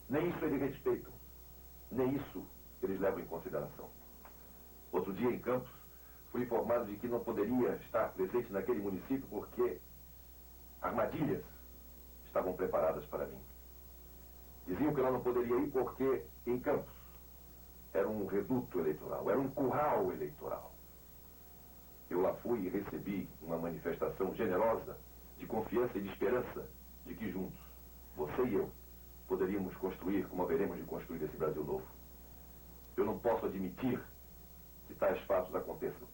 Nem isso eles respeitam, nem isso eles levam em consideração. Outro dia, em Campos, fui informado de que não poderia estar presente naquele município porque armadilhas estavam preparadas para mim. Diziam que eu não poderia ir porque, em Campos, era um reduto eleitoral, era um curral eleitoral. Eu lá fui e recebi uma manifestação generosa de confiança e de esperança de que juntos, você e eu, poderíamos construir como haveremos de construir esse Brasil novo. Eu não posso admitir que tais fatos aconteçam.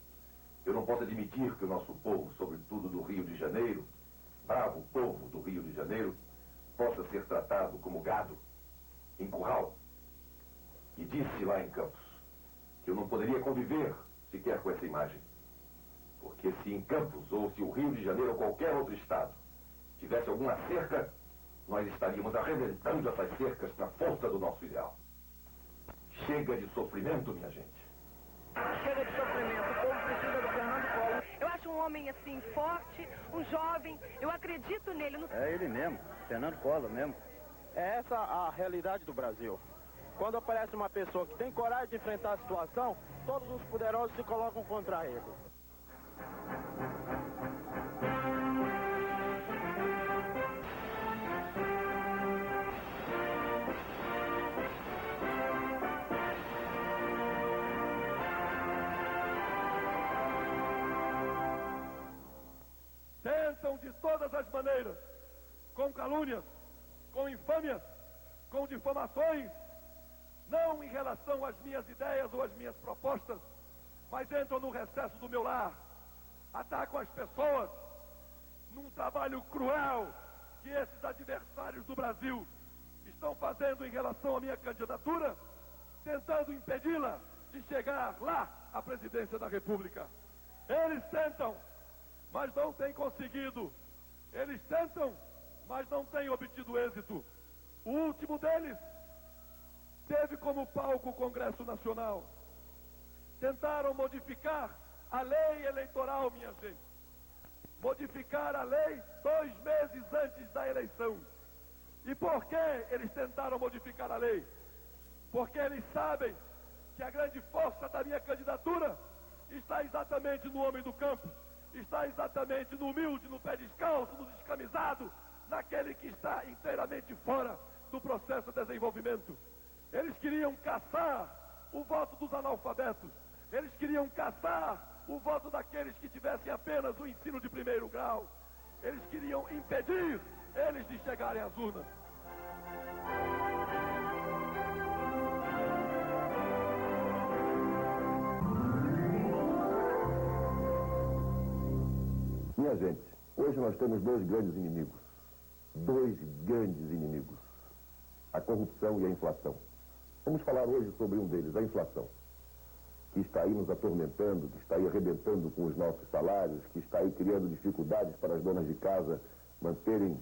Eu não posso admitir que o nosso povo, sobretudo do Rio de Janeiro, bravo povo do Rio de Janeiro, possa ser tratado como gado, em curral. E disse lá em Campos que eu não poderia conviver sequer com essa imagem. Porque se em Campos, ou se o Rio de Janeiro ou qualquer outro estado tivesse alguma cerca, nós estaríamos arrebentando essas cercas para a força do nosso ideal. Chega de sofrimento, minha gente. Chega de sofrimento. O povo precisa do Fernando Collor. Eu acho um homem assim, forte, um jovem. Eu acredito nele. É ele mesmo, Fernando Collor mesmo. É essa a realidade do Brasil. Quando aparece uma pessoa que tem coragem de enfrentar a situação, todos os poderosos se colocam contra ele. Tentam de todas as maneiras, com calúnias, com infâmias, com difamações, não em relação às minhas ideias ou às minhas propostas, mas entram no recesso do meu lar, atacam as pessoas, num trabalho cruel que esses adversários do Brasil estão fazendo em relação à minha candidatura, tentando impedi-la de chegar lá à presidência da República. Eles tentam, mas não têm conseguido. Eles tentam, mas não têm obtido êxito. O último deles teve como palco o Congresso Nacional. Tentaram modificar a lei eleitoral, minha gente. Modificar a lei 2 meses antes da eleição. E por que eles tentaram modificar a lei? Porque eles sabem que a grande força da minha candidatura está exatamente no homem do campo, está exatamente no humilde, no pé descalço, no descamisado, naquele que está inteiramente fora do processo de desenvolvimento. Eles queriam caçar o voto dos analfabetos, eles queriam caçar o voto daqueles que tivessem apenas o ensino de 1º grau, eles queriam impedir eles de chegarem às urnas. Minha gente, hoje nós temos 2 grandes inimigos. 2 grandes inimigos. A corrupção e a inflação. Vamos falar hoje sobre um deles, a inflação. Que está aí nos atormentando, que está aí arrebentando com os nossos salários, que está aí criando dificuldades para as donas de casa manterem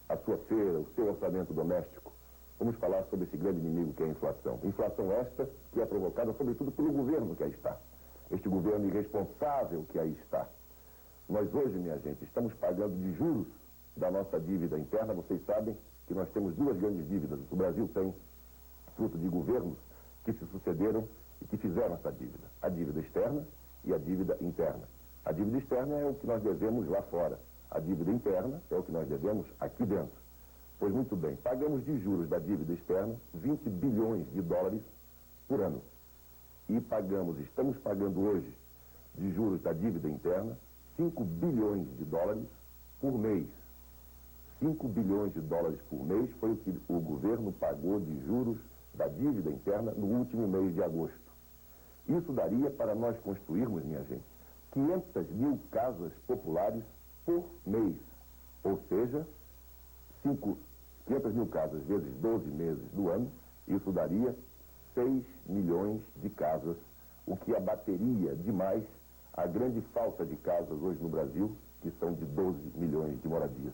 a sua feira, o seu orçamento doméstico. Vamos falar sobre esse grande inimigo que é a inflação. Inflação esta que é provocada sobretudo pelo governo que aí está. Este governo irresponsável que aí está. Nós hoje, minha gente, estamos pagando de juros da nossa dívida interna. Vocês sabem que nós temos 2 grandes dívidas. O Brasil tem, fruto de governos que se sucederam e que fizeram essa dívida. A dívida externa e a dívida interna. A dívida externa é o que nós devemos lá fora. A dívida interna é o que nós devemos aqui dentro. Pois muito bem, pagamos de juros da dívida externa 20 bilhões de dólares por ano. E estamos pagando hoje de juros da dívida interna 5 bilhões de dólares por mês. 5 bilhões de dólares por mês foi o que o governo pagou de juros da dívida interna no último mês de agosto. Isso daria para nós construirmos, minha gente, 500 mil casas populares por mês. Ou seja, 500 mil casas vezes 12 meses do ano, isso daria 6 milhões de casas, o que abateria demais a grande falta de casas hoje no Brasil, que são de 12 milhões de moradias.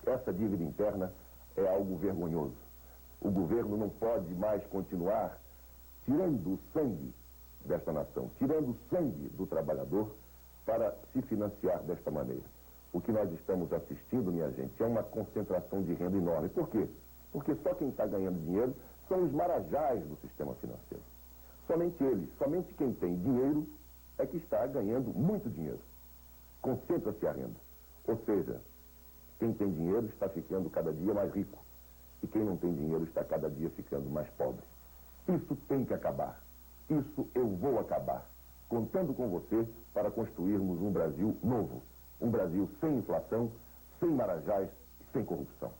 Essa dívida interna é algo vergonhoso. O governo não pode mais continuar tirando o sangue desta nação, tirando o sangue do trabalhador para se financiar desta maneira. O que nós estamos assistindo, minha gente, é uma concentração de renda enorme. Por quê? Porque só quem está ganhando dinheiro são os marajás do sistema financeiro. Somente eles, somente quem tem dinheiro é que está ganhando muito dinheiro. Concentra-se a renda. Ou seja, quem tem dinheiro está ficando cada dia mais rico. E quem não tem dinheiro está cada dia ficando mais pobre. Isso tem que acabar. Isso eu vou acabar. Contando com você para construirmos um Brasil novo. Um Brasil sem inflação, sem marajás e sem corrupção.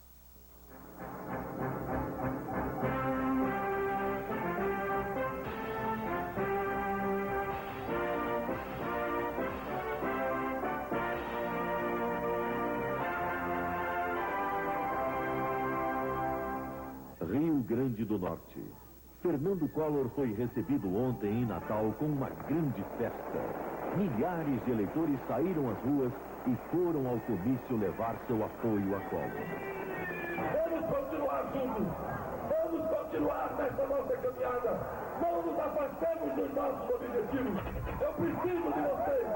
Rio Grande do Norte. Fernando Collor foi recebido ontem em Natal com uma grande festa. Milhares de eleitores saíram às ruas e foram ao comício levar seu apoio a Collor. Vamos continuar juntos. Vamos continuar nessa nossa caminhada. Não nos afastemos dos nossos objetivos. Eu preciso de vocês.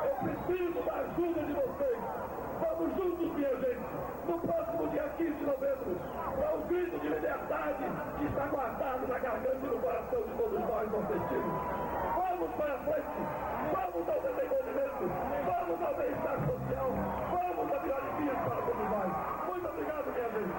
Eu preciso da ajuda de vocês. Vamos juntos, minha gente. No próximo dia 15 de novembro, é o grito de liberdade que está guardado na garganta e no coração de todos nós, nordestinos. Vamos para frente. Vamos ao desenvolvimento. Vamos ao bem-estar social. Vamos a melhores dias para todos nós. Muito obrigado, minha gente.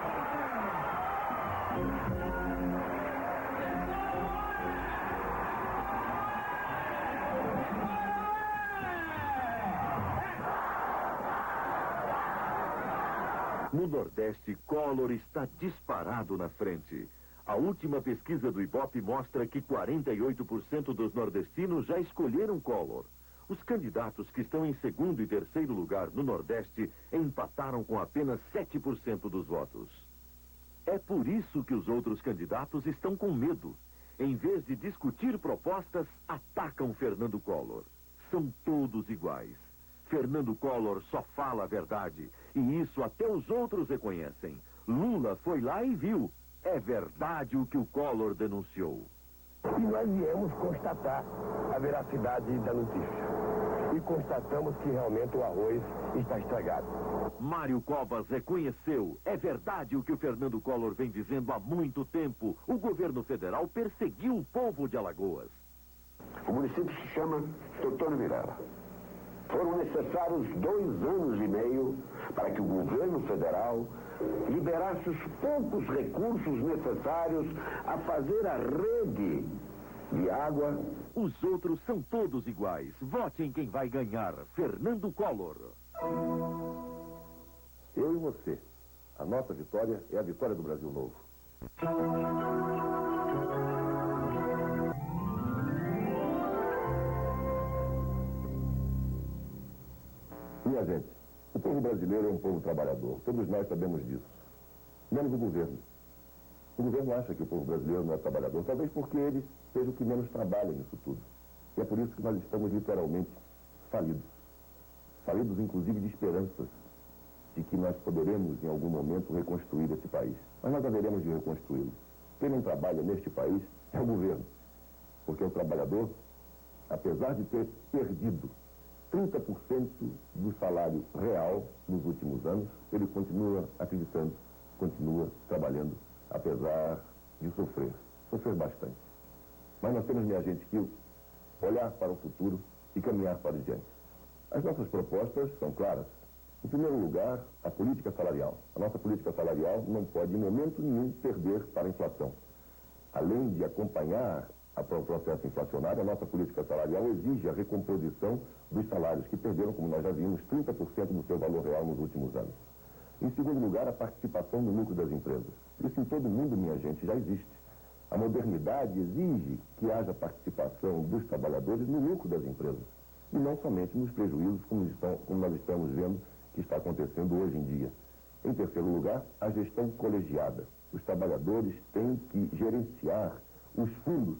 No Nordeste, Collor está disparado na frente. A última pesquisa do Ibope mostra que 48% dos nordestinos já escolheram Collor. Os candidatos que estão em segundo e terceiro lugar no Nordeste empataram com apenas 7% dos votos. É por isso que os outros candidatos estão com medo. Em vez de discutir propostas, atacam Fernando Collor. São todos iguais. Fernando Collor só fala a verdade, e isso até os outros reconhecem. Lula foi lá e viu. É verdade o que o Collor denunciou. E nós viemos constatar a veracidade da notícia. E constatamos que realmente o arroz está estragado. Mário Covas reconheceu. É verdade o que o Fernando Collor vem dizendo há muito tempo. O governo federal perseguiu o povo de Alagoas. O município se chama Teutônio Mirela. Foram necessários 2 anos e meio para que o governo federal liberasse os poucos recursos necessários a fazer a rede de água. Os outros são todos iguais. Vote em quem vai ganhar. Fernando Collor. Eu e você. A nossa vitória é a vitória do Brasil Novo. Minha gente, o povo brasileiro é um povo trabalhador. Todos nós sabemos disso. Menos o governo. O governo acha que o povo brasileiro não é trabalhador, talvez porque ele seja o que menos trabalha nisso tudo. E é por isso que nós estamos literalmente falidos. Falidos, inclusive, de esperanças de que nós poderemos, em algum momento, reconstruir esse país. Mas nós haveremos de reconstruí-lo. Quem não trabalha neste país é o governo. Porque o trabalhador, apesar de ter perdido 30% do salário real nos últimos anos, ele continua acreditando, continua trabalhando, apesar de sofrer bastante. Mas nós temos, minha gente, que olhar para o futuro e caminhar para adiante. As nossas propostas são claras. Em primeiro lugar, a política salarial. A nossa política salarial não pode, em momento nenhum, perder para a inflação. Além de acompanhar o processo inflacionário, a nossa política salarial exige a recomposição dos salários, que perderam, como nós já vimos, 30% do seu valor real nos últimos anos. Em segundo lugar, a participação no lucro das empresas. Isso em todo mundo, minha gente, já existe. A modernidade exige que haja participação dos trabalhadores no lucro das empresas. E não somente nos prejuízos, como nós estamos vendo que está acontecendo hoje em dia. Em terceiro lugar, a gestão colegiada. Os trabalhadores têm que gerenciar os fundos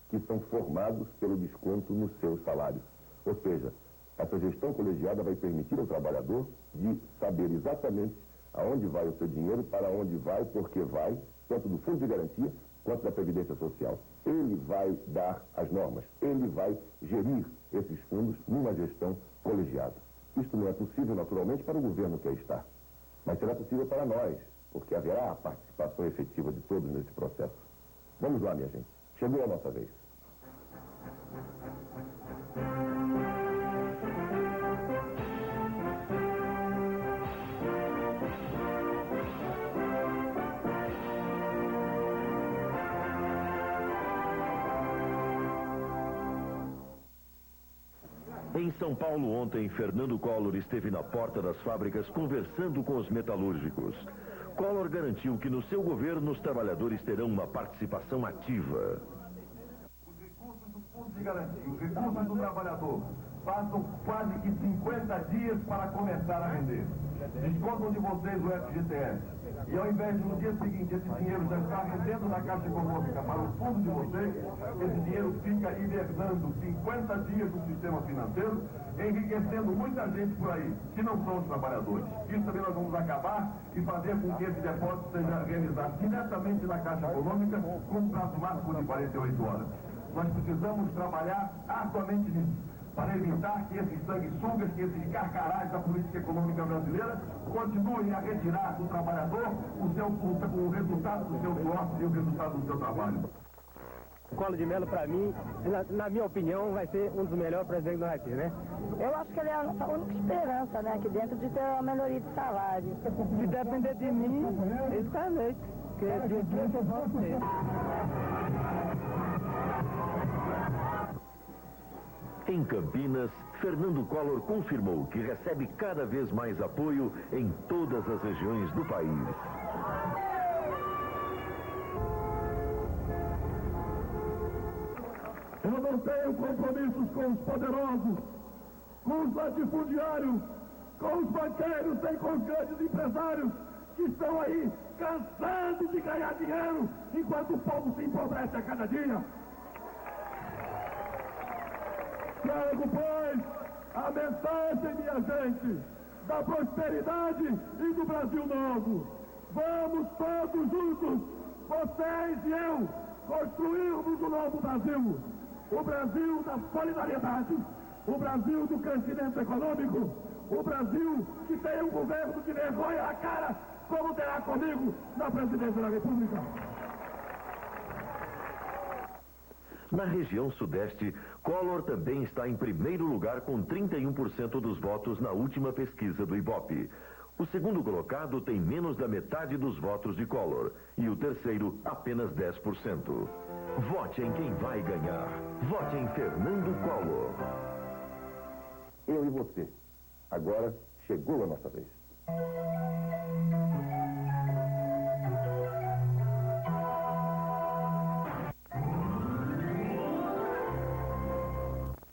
que são formados pelo desconto nos seus salários. Ou seja, essa gestão colegiada vai permitir ao trabalhador de saber exatamente aonde vai o seu dinheiro, para onde vai, por que vai, tanto do fundo de garantia quanto da Previdência Social. Ele vai dar as normas, ele vai gerir esses fundos numa gestão colegiada. Isto não é possível, naturalmente, para o governo que aí está, mas será possível para nós, porque haverá a participação efetiva de todos nesse processo. Vamos lá, minha gente. Chegou a nossa vez. Em São Paulo ontem, Fernando Collor esteve na porta das fábricas conversando com os metalúrgicos. Collor garantiu que no seu governo os trabalhadores terão uma participação ativa. Os recursos do Fundo de Garantia, os recursos do trabalhador, passam quase que 50 dias para começar a render. Descontam de vocês o FGTS. E ao invés de no dia seguinte esse dinheiro já estar rendendo na Caixa Econômica para o fundo de vocês, esse dinheiro fica hibernando 50 dias no sistema financeiro, enriquecendo muita gente por aí, que não são os trabalhadores. Isso também nós vamos acabar e fazer com que esse depósito seja realizado diretamente na Caixa Econômica com um prazo máximo de 48 horas. Nós precisamos trabalhar arduamente nisso, para evitar que esses sanguessugas, que esses carcarás da política econômica brasileira continuem a retirar do trabalhador o resultado do seu suor e o resultado do seu trabalho. Collor de Mello, para mim, na minha opinião, vai ser um dos melhores presidentes do Haiti, né? Eu acho que ele é a nossa única esperança, né, aqui dentro de ter uma melhoria de salário. Se depender de mim, ele está eleito, porque de quem eu voto nele. Em Campinas, Fernando Collor confirmou que recebe cada vez mais apoio em todas as regiões do país. Eu não tenho compromissos com os poderosos, com os latifundiários, com os banqueiros e com os grandes empresários que estão aí cansando de ganhar dinheiro enquanto o povo se empobrece a cada dia. Trago, pois, a mensagem, minha gente, da prosperidade e do Brasil novo. Vamos todos juntos, vocês e eu, construirmos o novo Brasil. O Brasil da solidariedade, o Brasil do crescimento econômico, o Brasil que tem um governo de vergonha na cara, como terá comigo na presidência da República. Na região sudeste, Collor também está em primeiro lugar com 31% dos votos na última pesquisa do Ibope. O segundo colocado tem menos da metade dos votos de Collor e o terceiro apenas 10%. Vote em quem vai ganhar. Vote em Fernando Collor. Eu e você. Agora chegou a nossa vez.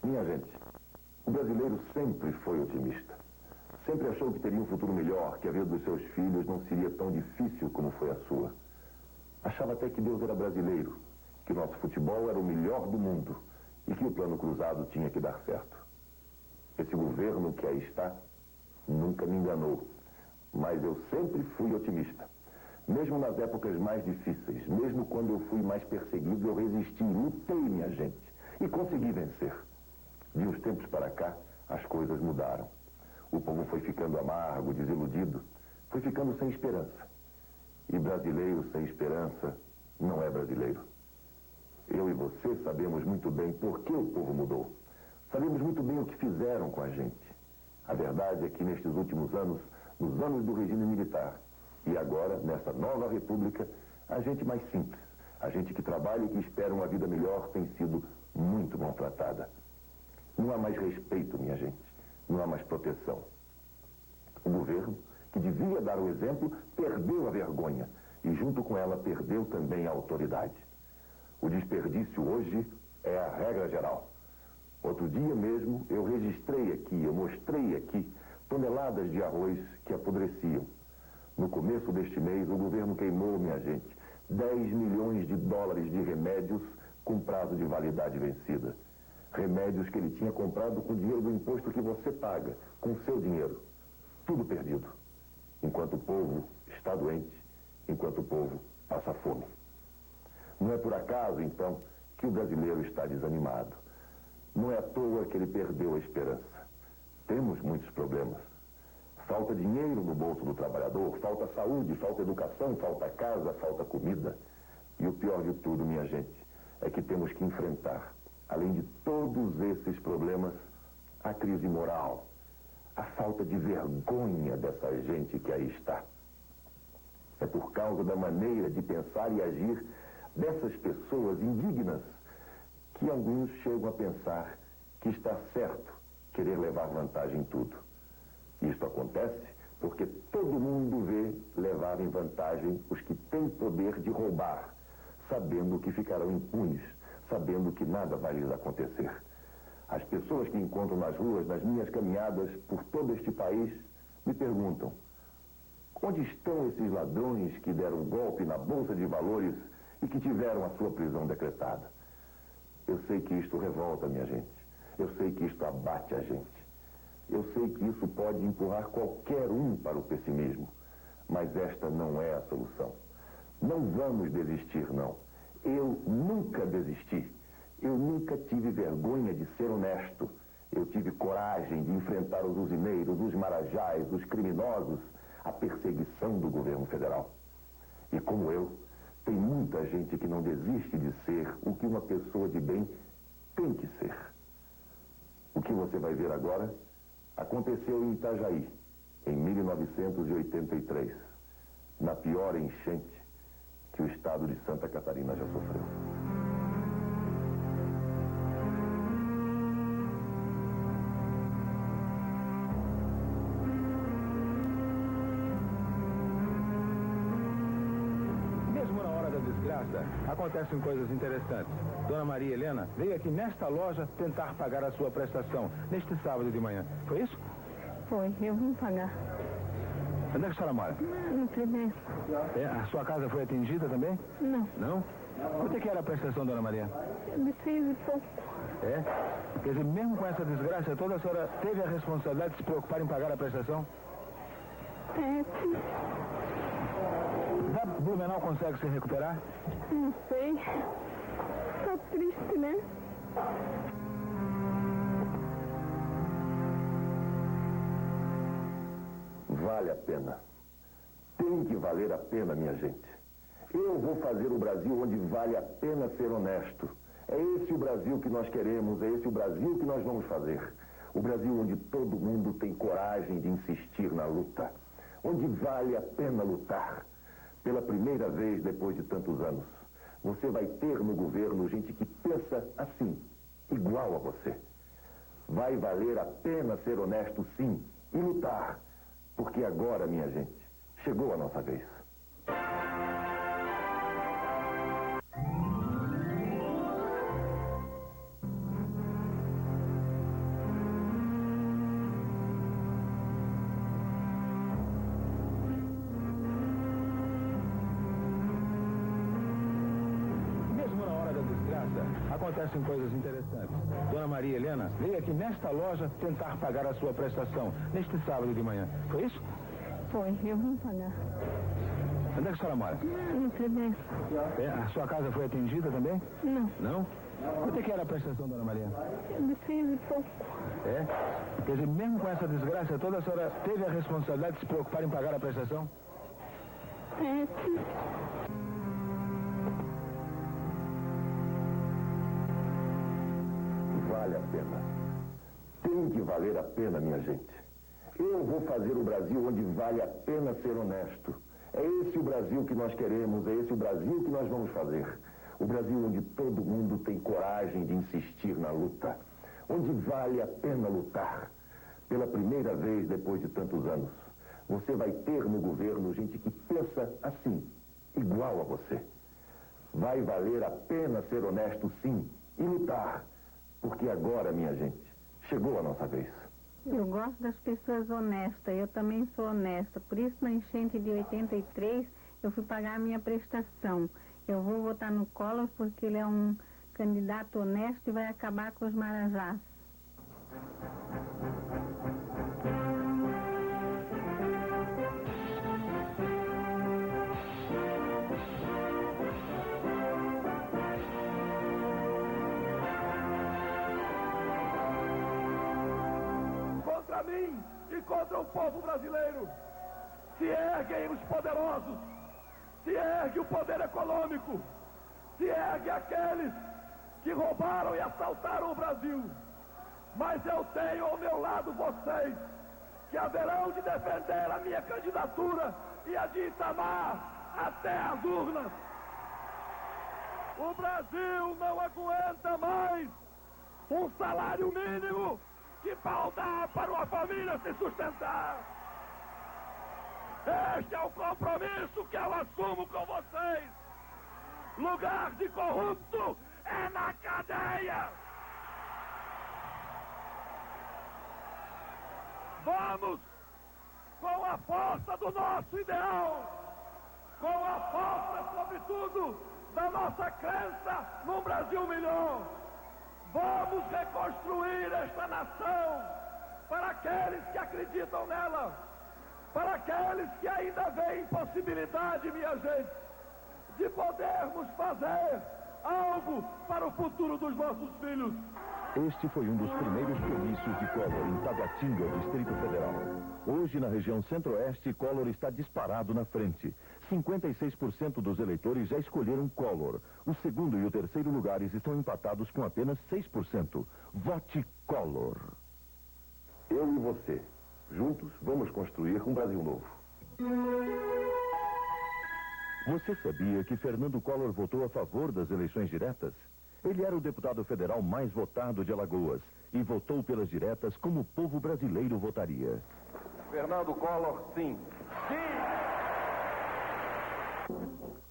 Minha gente, o brasileiro sempre foi otimista. Sempre achou que teria um futuro melhor, que a vida dos seus filhos não seria tão difícil como foi a sua. Achava até que Deus era brasileiro, que o nosso futebol era o melhor do mundo e que o plano cruzado tinha que dar certo. Esse governo que aí está nunca me enganou, mas eu sempre fui otimista. Mesmo nas épocas mais difíceis, mesmo quando eu fui mais perseguido, eu resisti, lutei, minha gente, e consegui vencer. De uns tempos para cá, as coisas mudaram. O povo foi ficando amargo, desiludido, foi ficando sem esperança. E brasileiro sem esperança não é brasileiro. Eu e você sabemos muito bem por que o povo mudou. Sabemos muito bem o que fizeram com a gente. A verdade é que nestes últimos anos, nos anos do regime militar, e agora, nessa nova república, a gente mais simples, a gente que trabalha e que espera uma vida melhor, tem sido muito maltratada. Não há mais respeito, minha gente. Não há mais proteção. O governo, que devia dar o exemplo, perdeu a vergonha. E junto com ela, perdeu também a autoridade. O desperdício hoje é a regra geral. Outro dia mesmo, eu registrei aqui, eu mostrei aqui, toneladas de arroz que apodreciam. No começo deste mês, o governo queimou, minha gente, 10 milhões de dólares de remédios com prazo de validade vencida. Remédios que ele tinha comprado com o dinheiro do imposto que você paga, com seu dinheiro. Tudo perdido. Enquanto o povo está doente, enquanto o povo passa fome. Não é por acaso, então, que o brasileiro está desanimado. Não é à toa que ele perdeu a esperança. Temos muitos problemas. Falta dinheiro no bolso do trabalhador, falta saúde, falta educação, falta casa, falta comida. E o pior de tudo, minha gente, é que temos que enfrentar, além de todos esses problemas, a crise moral, a falta de vergonha dessa gente que aí está. É por causa da maneira de pensar e agir dessas pessoas indignas que alguns chegam a pensar que está certo querer levar vantagem em tudo. Isto acontece porque todo mundo vê levar em vantagem os que têm poder de roubar, sabendo que ficarão impunes, sabendo que nada vai lhes acontecer. As pessoas que encontro nas ruas, nas minhas caminhadas por todo este país, me perguntam: onde estão esses ladrões que deram golpe na Bolsa de Valores e que tiveram a sua prisão decretada? Eu sei que isto revolta, minha gente. Eu sei que isto abate a gente. Eu sei que isso pode empurrar qualquer um para o pessimismo. Mas esta não é a solução. Não vamos desistir, não. Eu nunca desisti. Eu nunca tive vergonha de ser honesto. Eu tive coragem de enfrentar os usineiros, os marajás, os criminosos, a perseguição do governo federal. E como eu, tem muita gente que não desiste de ser o que uma pessoa de bem tem que ser. O que você vai ver agora aconteceu em Itajaí, em 1983, na pior enchente que o estado de Santa Catarina já sofreu. Mesmo na hora da desgraça, acontecem coisas interessantes. Dona Maria Helena veio aqui nesta loja tentar pagar a sua prestação, neste sábado de manhã. Foi isso? Foi, eu vim pagar. Onde é que a senhora mora? No primeiro. É, a sua casa foi atingida também? Não. Não? Quanto é que era a prestação, Dona Maria? De 6 e pouco. É? Quer dizer, mesmo com essa desgraça toda, a senhora teve a responsabilidade de se preocupar em pagar a prestação? É, sim. Da Blumenau consegue se recuperar? Não sei. Tá triste, né? Vale a pena. Tem que valer a pena, minha gente. Eu vou fazer o Brasil onde vale a pena ser honesto. É esse o Brasil que nós queremos, é esse o Brasil que nós vamos fazer. O Brasil onde todo mundo tem coragem de insistir na luta. Onde vale a pena lutar. Pela primeira vez depois de tantos anos, você vai ter no governo gente que pensa assim, igual a você. Vai valer a pena ser honesto, sim, e lutar. Porque agora, minha gente, chegou a nossa vez. Acontecem coisas interessantes. Dona Maria Helena veio aqui nesta loja tentar pagar a sua prestação, neste sábado de manhã. Foi isso? Foi, eu vim pagar. Onde é que a senhora mora? No primeiro. É, a sua casa foi atingida também? Não. Não? Quanto é que era a prestação, Dona Maria? De 6 e pouco. É? Quer dizer, mesmo com essa desgraça toda, a senhora teve a responsabilidade de se preocupar em pagar a prestação? É, sim. Vale a pena. Tem que valer a pena, minha gente. Eu vou fazer o Brasil onde vale a pena ser honesto. É esse o Brasil que nós queremos, é esse o Brasil que nós vamos fazer. O Brasil onde todo mundo tem coragem de insistir na luta. Onde vale a pena lutar. Pela primeira vez depois de tantos anos, você vai ter no governo gente que pensa assim, igual a você. Vai valer a pena ser honesto, sim, e lutar. Porque agora, minha gente, chegou a nossa vez. Eu gosto das pessoas honestas, eu também sou honesta. Por isso, na enchente de 83, eu fui pagar a minha prestação. Eu vou votar no Collor porque ele é um candidato honesto e vai acabar com os marajás. Contra mim e contra o povo brasileiro se erguem os poderosos, se ergue o poder econômico, se ergue aqueles que roubaram e assaltaram o Brasil. Mas eu tenho ao meu lado vocês, que haverão de defender a minha candidatura e a de Itamar até as urnas. O Brasil não aguenta mais um salário mínimo que pau dá para uma família se sustentar. Este é o compromisso que eu assumo com vocês. Lugar de corrupto é na cadeia. Vamos com a força do nosso ideal, com a força, sobretudo, da nossa crença num Brasil melhor. Vamos reconstruir esta nação para aqueles que acreditam nela, para aqueles que ainda veem possibilidade, minha gente, de podermos fazer algo para o futuro dos nossos filhos. Este foi um dos primeiros comícios de Collor em Taguatinga, Distrito Federal. Hoje, na região centro-oeste, Collor está disparado na frente. 56% dos eleitores já escolheram Collor. O segundo e o terceiro lugares estão empatados com apenas 6%. Vote Collor. Eu e você, juntos, vamos construir um Brasil novo. Você sabia que Fernando Collor votou a favor das eleições diretas? Ele era o deputado federal mais votado de Alagoas e votou pelas diretas como o povo brasileiro votaria. Fernando Collor, sim.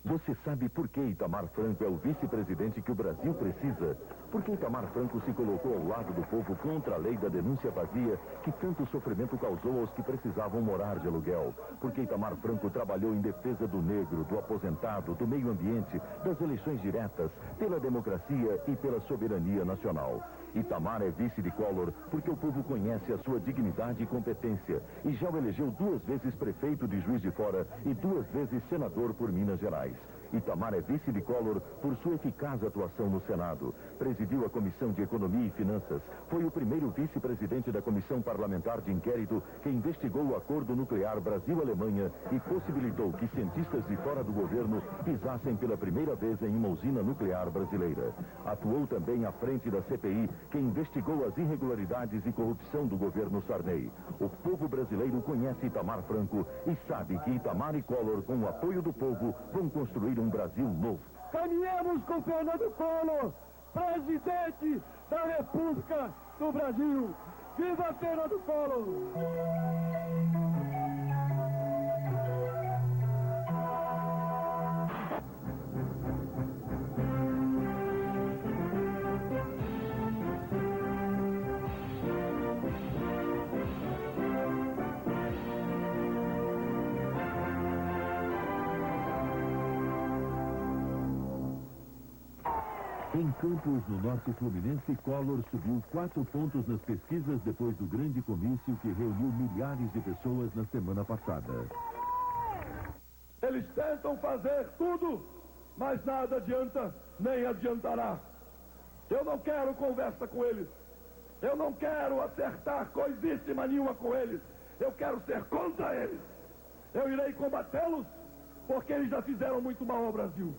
Você sabe por que Itamar Franco é o vice-presidente que o Brasil precisa? Porque Itamar Franco se colocou ao lado do povo contra a lei da denúncia vazia que tanto sofrimento causou aos que precisavam morar de aluguel. Porque Itamar Franco trabalhou em defesa do negro, do aposentado, do meio ambiente, das eleições diretas, pela democracia e pela soberania nacional. Itamar é vice de Collor porque o povo conhece a sua dignidade e competência e já o elegeu 2 vezes prefeito de Juiz de Fora e 2 vezes senador por Minas Gerais. Itamar é vice de Collor por sua eficaz atuação no Senado. Presidiu a Comissão de Economia e Finanças. Foi o primeiro vice-presidente da Comissão Parlamentar de Inquérito que investigou o acordo nuclear Brasil-Alemanha e possibilitou que cientistas de fora do governo pisassem pela primeira vez em uma usina nuclear brasileira. Atuou também à frente da CPI, que investigou as irregularidades e corrupção do governo Sarney. O povo brasileiro conhece Itamar Franco e sabe que Itamar e Collor, com o apoio do povo, vão construir um Brasil novo. Caminhemos com Fernando Collor, presidente da República do Brasil. Viva Fernando Collor! Em Campos, no norte fluminense, Collor subiu 4 pontos nas pesquisas depois do grande comício que reuniu milhares de pessoas na semana passada. Eles tentam fazer tudo, mas nada adianta, nem adiantará. Eu não quero conversa com eles. Eu não quero acertar coisíssima nenhuma com eles. Eu quero ser contra eles. Eu irei combatê-los, porque eles já fizeram muito mal ao Brasil.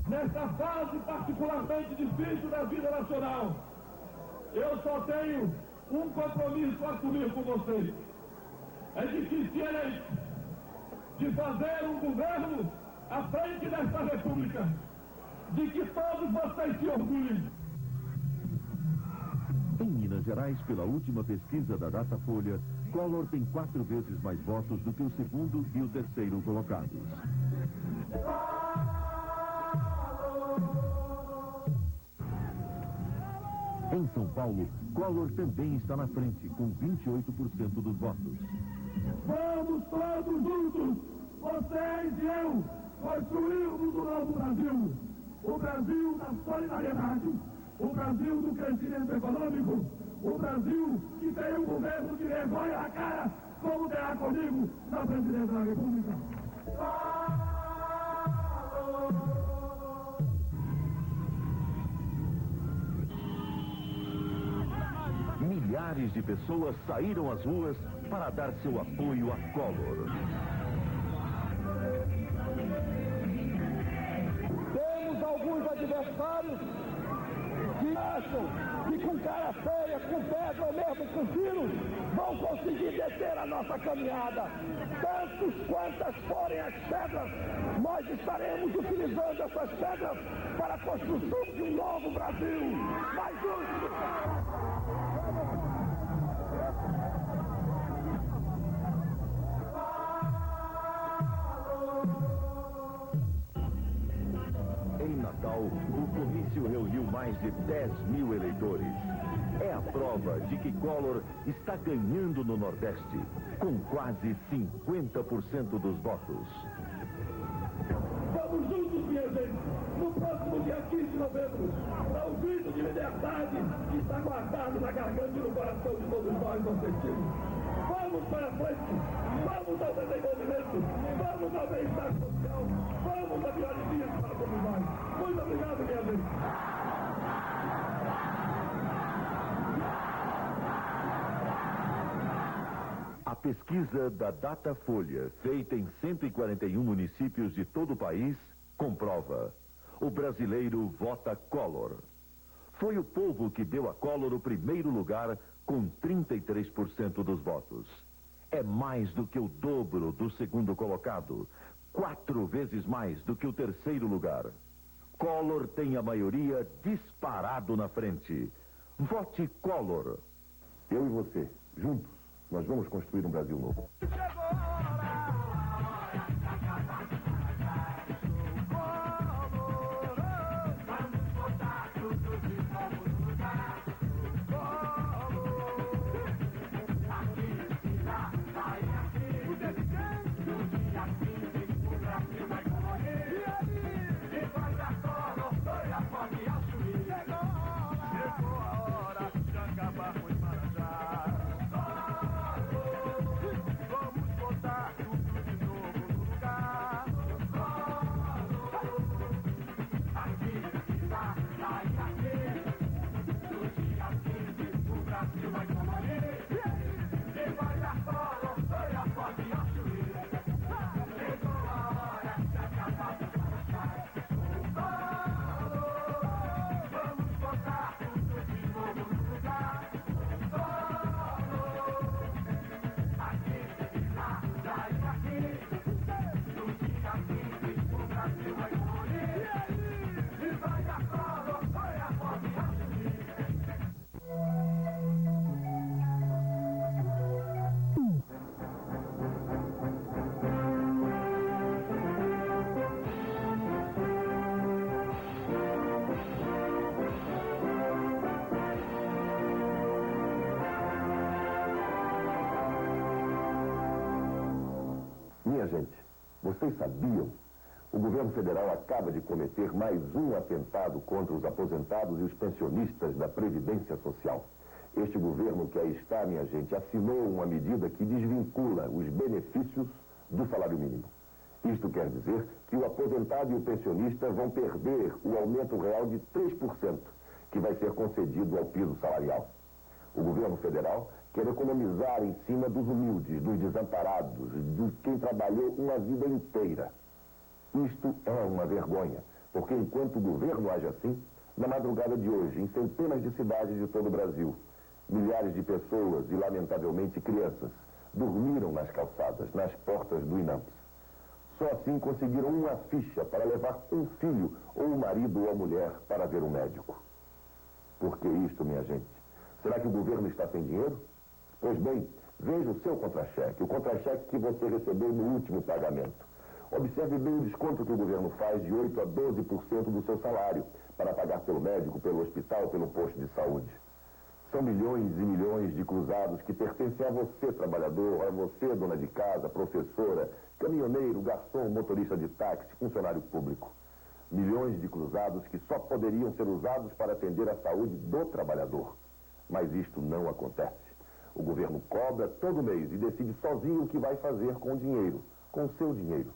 Nesta fase particularmente difícil da vida nacional, eu só tenho um compromisso a assumir com vocês. É de que se eleito, de fazer um governo à frente desta república, de que todos vocês se orgulhem. Em Minas Gerais, pela última pesquisa da Datafolha, Collor tem 4 vezes mais votos do que o segundo e o terceiro colocados. Em São Paulo, Collor também está na frente, com 28% dos votos. Vamos todos juntos, vocês e eu, construirmos o novo Brasil. O Brasil da solidariedade, o Brasil do crescimento econômico, o Brasil que tem um governo de vergonha na cara, como terá comigo na presidência da República. Milhares de pessoas saíram às ruas para dar seu apoio a Collor. Temos alguns adversários que acham que com cara feia, com pedra ou mesmo com tiros, vão conseguir deter a nossa caminhada. Tantos quantas forem as pedras, nós estaremos utilizando essas pedras para a construção de um novo Brasil mais justo. Em Natal, o comício reuniu mais de 10 mil eleitores. É a prova de que Collor está ganhando no Nordeste, com quase 50% dos votos. Vamos juntos, minha gente, no próximo dia 15 de novembro, para o grito de liberdade que está guardado na garganta e no coração de todos nós, nordestinos. Vamos para frente, vamos ao desenvolvimento, vamos ao bem-estar social, vamos a melhores dias para todos nós. Muito obrigado, minha gente. A pesquisa da Datafolha, feita em 141 municípios de todo o país, comprova: o brasileiro vota Collor. Foi o povo que deu a Collor o primeiro lugar, com 33% dos votos. É mais do que o dobro do segundo colocado, 4 vezes mais do que o terceiro lugar. Collor tem a maioria disparado na frente. Vote Collor. Eu e você, juntos, nós vamos construir um Brasil novo. Minha gente, vocês sabiam? O governo federal acaba de cometer mais um atentado contra os aposentados e os pensionistas da Previdência Social. Este governo que aí está, minha gente, assinou uma medida que desvincula os benefícios do salário mínimo. Isto quer dizer que o aposentado e o pensionista vão perder o aumento real de 3%, que vai ser concedido ao piso salarial. O governo federal quer economizar em cima dos humildes, dos desamparados, de quem trabalhou uma vida inteira. Isto é uma vergonha, porque enquanto o governo age assim, na madrugada de hoje, em centenas de cidades de todo o Brasil, milhares de pessoas e, lamentavelmente, crianças, dormiram nas calçadas, nas portas do INAMPS. Só assim conseguiram uma ficha para levar um filho, ou um marido ou a mulher, para ver um médico. Por que isto, minha gente? Será que o governo está sem dinheiro? Pois bem, veja o seu contra-cheque, o contra-cheque que você recebeu no último pagamento. Observe bem o desconto que o governo faz de 8% a 12% do seu salário, para pagar pelo médico, pelo hospital, pelo posto de saúde. São milhões e milhões de cruzados que pertencem a você, trabalhador, a você, dona de casa, professora, caminhoneiro, garçom, motorista de táxi, funcionário público. Milhões de cruzados que só poderiam ser usados para atender a saúde do trabalhador. Mas isto não acontece. O governo cobra todo mês e decide sozinho o que vai fazer com o dinheiro, com o seu dinheiro.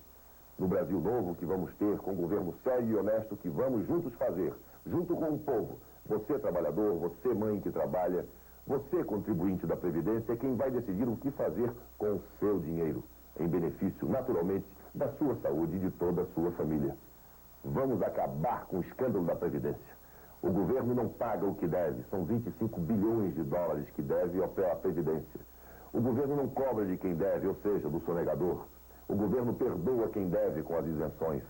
No Brasil novo que vamos ter, com um governo sério e honesto que vamos juntos fazer, junto com o povo, você trabalhador, você mãe que trabalha, você contribuinte da Previdência, é quem vai decidir o que fazer com o seu dinheiro, em benefício, naturalmente, da sua saúde e de toda a sua família. Vamos acabar com o escândalo da Previdência. O governo não paga o que deve, são 25 bilhões de dólares que deve à Previdência. O governo não cobra de quem deve, ou seja, do sonegador. O governo perdoa quem deve com as isenções.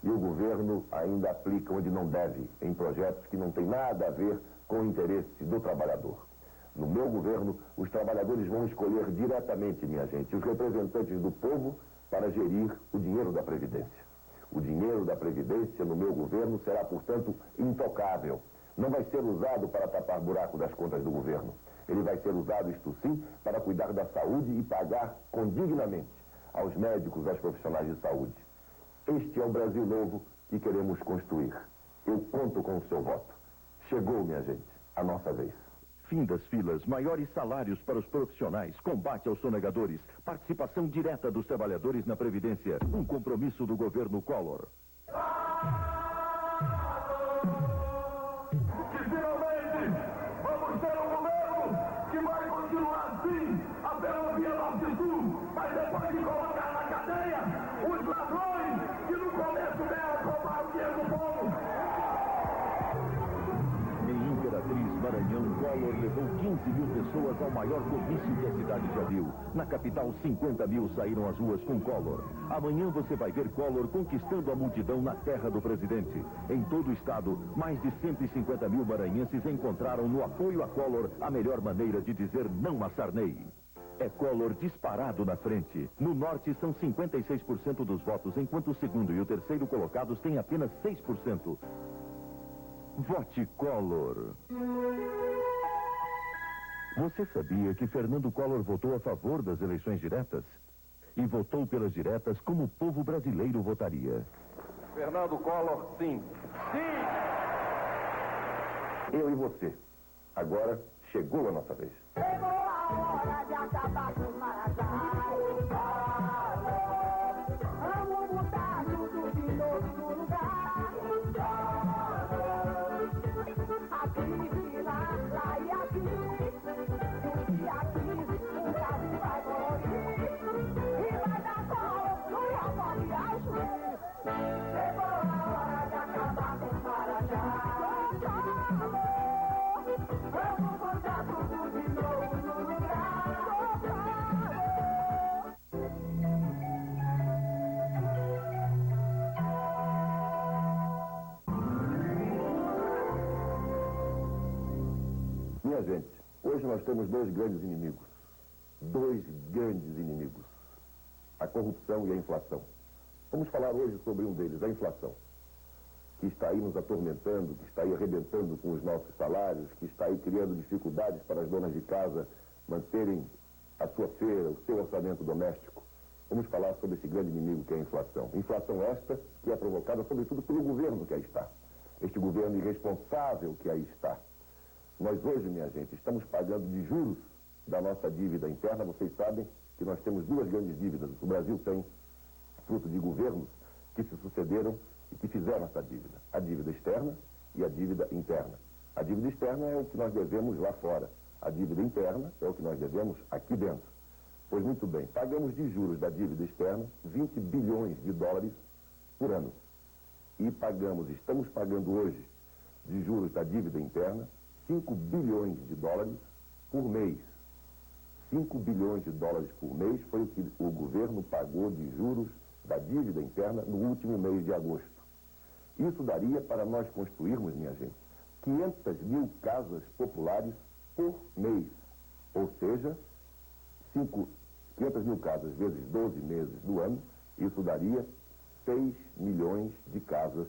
E o governo ainda aplica onde não deve, em projetos que não têm nada a ver com o interesse do trabalhador. No meu governo, os trabalhadores vão escolher diretamente, minha gente, os representantes do povo para gerir o dinheiro da Previdência. O dinheiro da Previdência no meu governo será, portanto, intocável. Não vai ser usado para tapar buraco das contas do governo. Ele vai ser usado, isto sim, para cuidar da saúde e pagar condignamente aos médicos, aos profissionais de saúde. Este é o Brasil novo que queremos construir. Eu conto com o seu voto. Chegou, minha gente, a nossa vez. Fim das filas, maiores salários para os profissionais, combate aos sonegadores, participação direta dos trabalhadores na Previdência, um compromisso do governo Collor. Que finalmente vamos ter um governo que vai continuar assim a ferrovia Norte-Sul, mas depois de colocar na cadeia os ladrões que no começo dela roubaram o dinheiro do povo. Em Imperatriz, Maranhão, Collor levou 15 mil pessoas ao maior comício que a cidade já viu. Na capital, 50 mil saíram às ruas com Collor. Amanhã você vai ver Collor conquistando a multidão na terra do presidente. Em todo o estado, mais de 150 mil maranhenses encontraram no apoio a Collor a melhor maneira de dizer não a Sarney. É Collor disparado na frente. No norte são 56% dos votos, enquanto o segundo e o terceiro colocados têm apenas 6%. Vote Collor. Você sabia que Fernando Collor votou a favor das eleições diretas? E votou pelas diretas como o povo brasileiro votaria. Fernando Collor, sim. Sim! Eu e você. Agora chegou a nossa vez. Chegou a hora de acabar com os marajás. Vamos botar tudo de novo no lugar. Aqui, lá e aqui. E aqui o Brasil vai colorir. E vai dar colo no Ramo e Ajuí. Chegou a hora de acabar com os marajás. Vamos botar tudo de novo no lugar. Minha gente, hoje nós temos dois grandes inimigos. Dois grandes inimigos. A corrupção e a inflação. Vamos falar hoje sobre um deles, a inflação. Que está aí nos atormentando, que está aí arrebentando com os nossos salários, que está aí criando dificuldades para as donas de casa manterem a sua feira, o seu orçamento doméstico. Vamos falar sobre esse grande inimigo que é a inflação. Inflação esta que é provocada sobretudo pelo governo que aí está. Este governo irresponsável que aí está. Nós hoje, minha gente, estamos pagando de juros da nossa dívida interna. Vocês sabem que nós temos duas grandes dívidas. O Brasil tem, fruto de governos que se sucederam e que fizeram essa dívida. A dívida externa e a dívida interna. A dívida externa é o que nós devemos lá fora. A dívida interna é o que nós devemos aqui dentro. Pois muito bem, pagamos de juros da dívida externa 20 bilhões de dólares por ano. E estamos pagando hoje de juros da dívida interna 5 bilhões de dólares por mês. 5 bilhões de dólares por mês foi o que o governo pagou de juros da dívida interna no último mês de agosto. Isso daria para nós construirmos, minha gente, 500 mil casas populares por mês. Ou seja, 500 mil casas vezes 12 meses do ano, isso daria 6 milhões de casas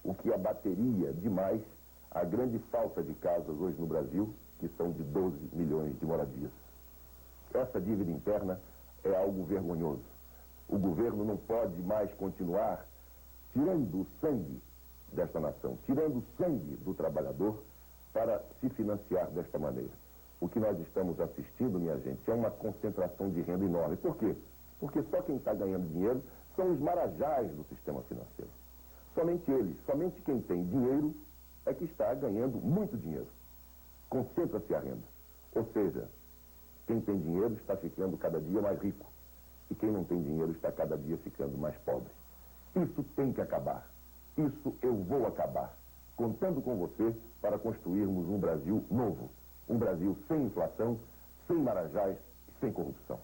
o que abateria demais a grande falta de casas hoje no Brasil, que são de 12 milhões de moradias. Essa dívida interna é algo vergonhoso. O governo não pode mais continuar tirando o sangue desta nação, tirando o sangue do trabalhador para se financiar desta maneira. O que nós estamos assistindo, minha gente, é uma concentração de renda enorme. Por quê? Porque só quem está ganhando dinheiro são os marajás do sistema financeiro. Somente eles, somente quem tem dinheiro é que está ganhando muito dinheiro. Concentra-se a renda. Ou seja, quem tem dinheiro está ficando cada dia mais rico. E quem não tem dinheiro está cada dia ficando mais pobre. Isso tem que acabar. Isso eu vou acabar. Contando com você para construirmos um Brasil novo. Um Brasil sem inflação, sem marajás e sem corrupção.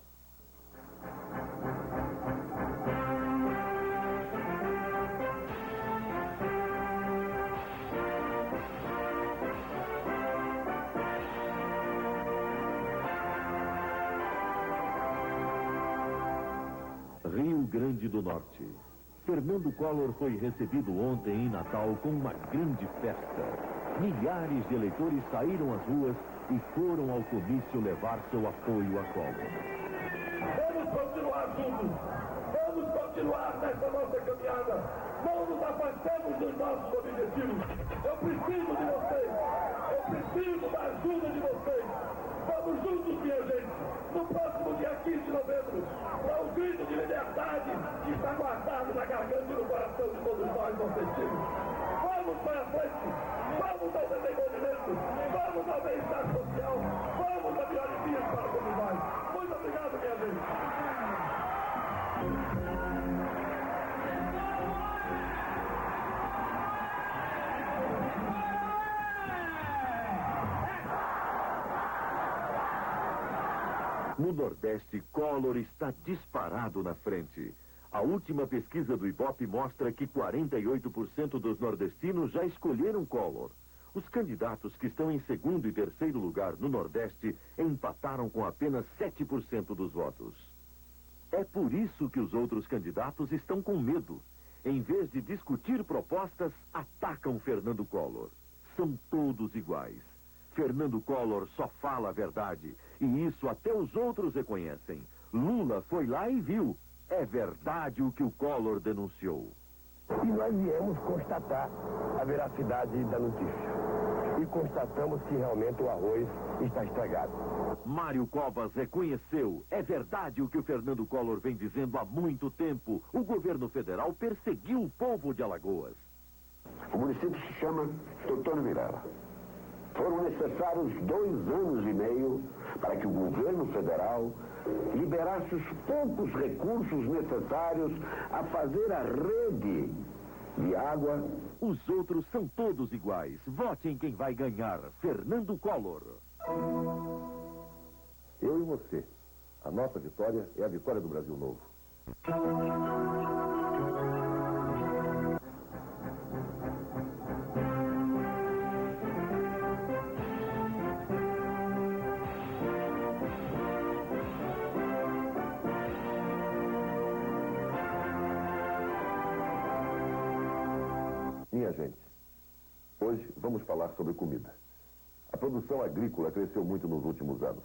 Rio Grande do Norte. Fernando Collor foi recebido ontem em Natal com uma grande festa. Milhares de eleitores saíram às ruas e foram ao comício levar seu apoio a Collor. Vamos continuar juntos. Vamos continuar nessa nossa caminhada. Não nos afastemos dos nossos objetivos. Eu preciso de vocês. Eu preciso da ajuda de vocês. Vamos juntos, minha gente. No próximo dia 15 de novembro, é o grito de liberdade que está guardado na garganta e no coração de todos nós, nordestinos. Vamos para frente. Vamos ao desenvolvimento. Vamos ao bem-estar social. Vamos a melhores dias para todos nós. Muito obrigado, minha gente. No Nordeste, Collor está disparado na frente. A última pesquisa do Ibope mostra que 48% dos nordestinos já escolheram Collor. Os candidatos que estão em segundo e terceiro lugar no Nordeste empataram com apenas 7% dos votos. É por isso que os outros candidatos estão com medo. Em vez de discutir propostas, atacam Fernando Collor. São todos iguais. Fernando Collor só fala a verdade, e isso até os outros reconhecem. Lula foi lá e viu. É verdade o que o Collor denunciou. E nós viemos constatar a veracidade da notícia. E constatamos que realmente o arroz está estragado. Mário Covas reconheceu. É verdade o que o Fernando Collor vem dizendo há muito tempo. O governo federal perseguiu o povo de Alagoas. O município se chama Teutônio Vilela. Foram necessários 2 anos e meio para que o governo federal liberasse os poucos recursos necessários a fazer a rede de água. Os outros são todos iguais. Vote em quem vai ganhar. Fernando Collor. Eu e você. A nossa vitória é a vitória do Brasil Novo. Minha gente, hoje vamos falar sobre comida. A produção agrícola cresceu muito nos últimos anos,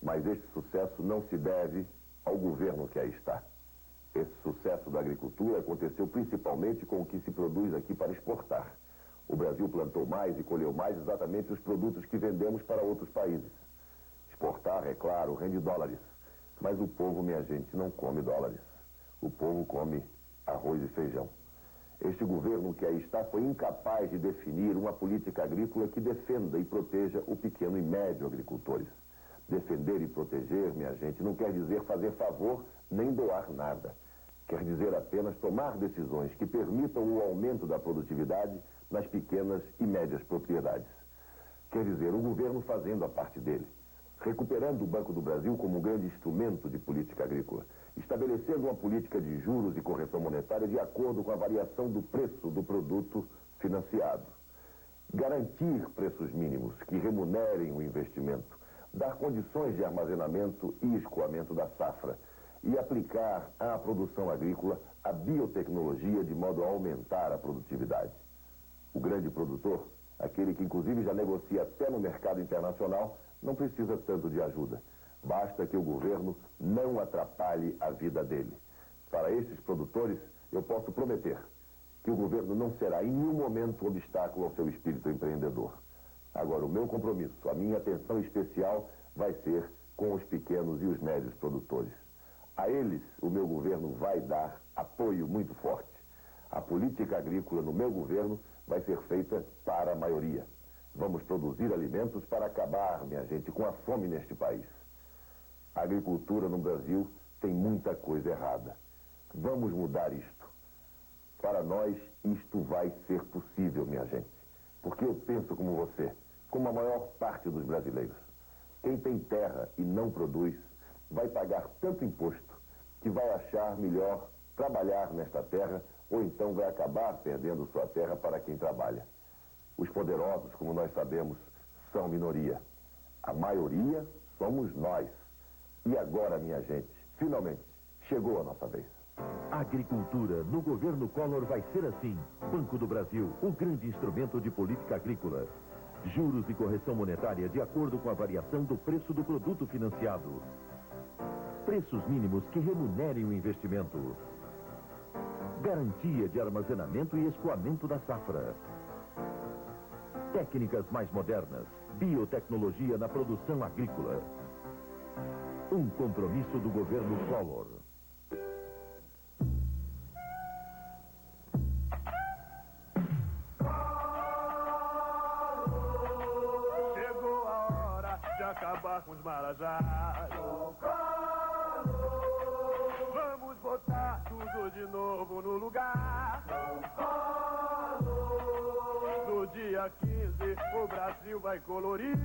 mas este sucesso não se deve ao governo que aí está. Esse sucesso da agricultura aconteceu principalmente com o que se produz aqui para exportar. O Brasil plantou mais e colheu mais exatamente os produtos que vendemos para outros países. Exportar, é claro, rende dólares, mas o povo, minha gente, não come dólares. O povo come arroz e feijão. Este governo que aí está foi incapaz de definir uma política agrícola que defenda e proteja o pequeno e médio agricultores. Defender e proteger, minha gente, não quer dizer fazer favor nem doar nada. Quer dizer apenas tomar decisões que permitam o aumento da produtividade nas pequenas e médias propriedades. Quer dizer, o governo fazendo a parte dele, recuperando o Banco do Brasil como um grande instrumento de política agrícola, estabelecendo uma política de juros e correção monetária de acordo com a variação do preço do produto financiado. Garantir preços mínimos que remunerem o investimento, dar condições de armazenamento e escoamento da safra e aplicar à produção agrícola a biotecnologia de modo a aumentar a produtividade. O grande produtor, aquele que inclusive já negocia até no mercado internacional, não precisa tanto de ajuda. Basta que o governo não atrapalhe a vida dele. Para esses produtores, eu posso prometer que o governo não será em nenhum momento obstáculo ao seu espírito empreendedor. Agora, o meu compromisso, a minha atenção especial vai ser com os pequenos e os médios produtores. A eles, o meu governo vai dar apoio muito forte. A política agrícola no meu governo vai ser feita para a maioria. Vamos produzir alimentos para acabar, minha gente, com a fome neste país. A agricultura no Brasil tem muita coisa errada. Vamos mudar isto. Para nós, isto vai ser possível, minha gente. Porque eu penso como você, como a maior parte dos brasileiros. Quem tem terra e não produz, vai pagar tanto imposto que vai achar melhor trabalhar nesta terra ou então vai acabar perdendo sua terra para quem trabalha. Os poderosos, como nós sabemos, são minoria. A maioria somos nós. E agora, minha gente, finalmente, chegou a nossa vez. A agricultura no governo Collor vai ser assim. Banco do Brasil, o grande instrumento de política agrícola. Juros e correção monetária de acordo com a variação do preço do produto financiado. Preços mínimos que remunerem o investimento. Garantia de armazenamento e escoamento da safra. Técnicas mais modernas. Biotecnologia na produção agrícola. Um compromisso do governo Collor. Chegou a hora de acabar com os marajás. Vamos botar tudo de novo no lugar. No dia 15 o Brasil vai colorir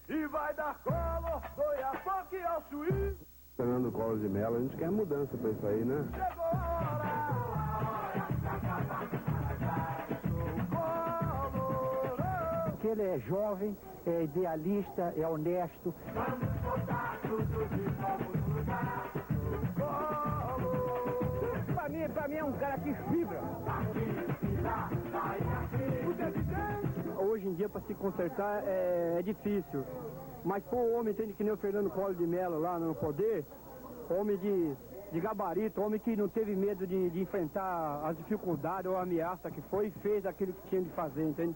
e vai dar Collor, Oiapoque ao Chuí. Fernando Collor de Mello, a gente quer mudança pra isso aí, né? Chegou a hora. Que ele é jovem, é idealista, é honesto. Vamos botar tudo de novo no lugar. Pra mim é um cara que fibra. Hoje em dia, para se consertar, é difícil. Mas, pô, o homem tem que nem o Fernando Collor de Mello lá no poder, homem de gabarito, homem que não teve medo de enfrentar as dificuldades ou a ameaça que foi e fez aquilo que tinha de fazer, entende?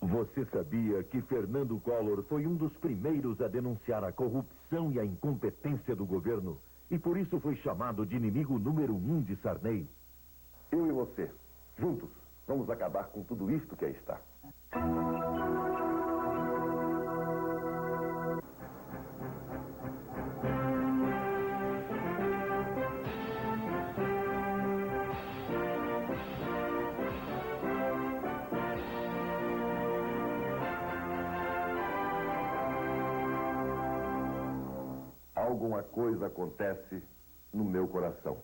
Você sabia que Fernando Collor foi um dos primeiros a denunciar a corrupção e a incompetência do governo e por isso foi chamado de inimigo número 1 de Sarney? Eu e você, juntos, vamos acabar com tudo isto que aí está. Alguma coisa acontece no meu coração.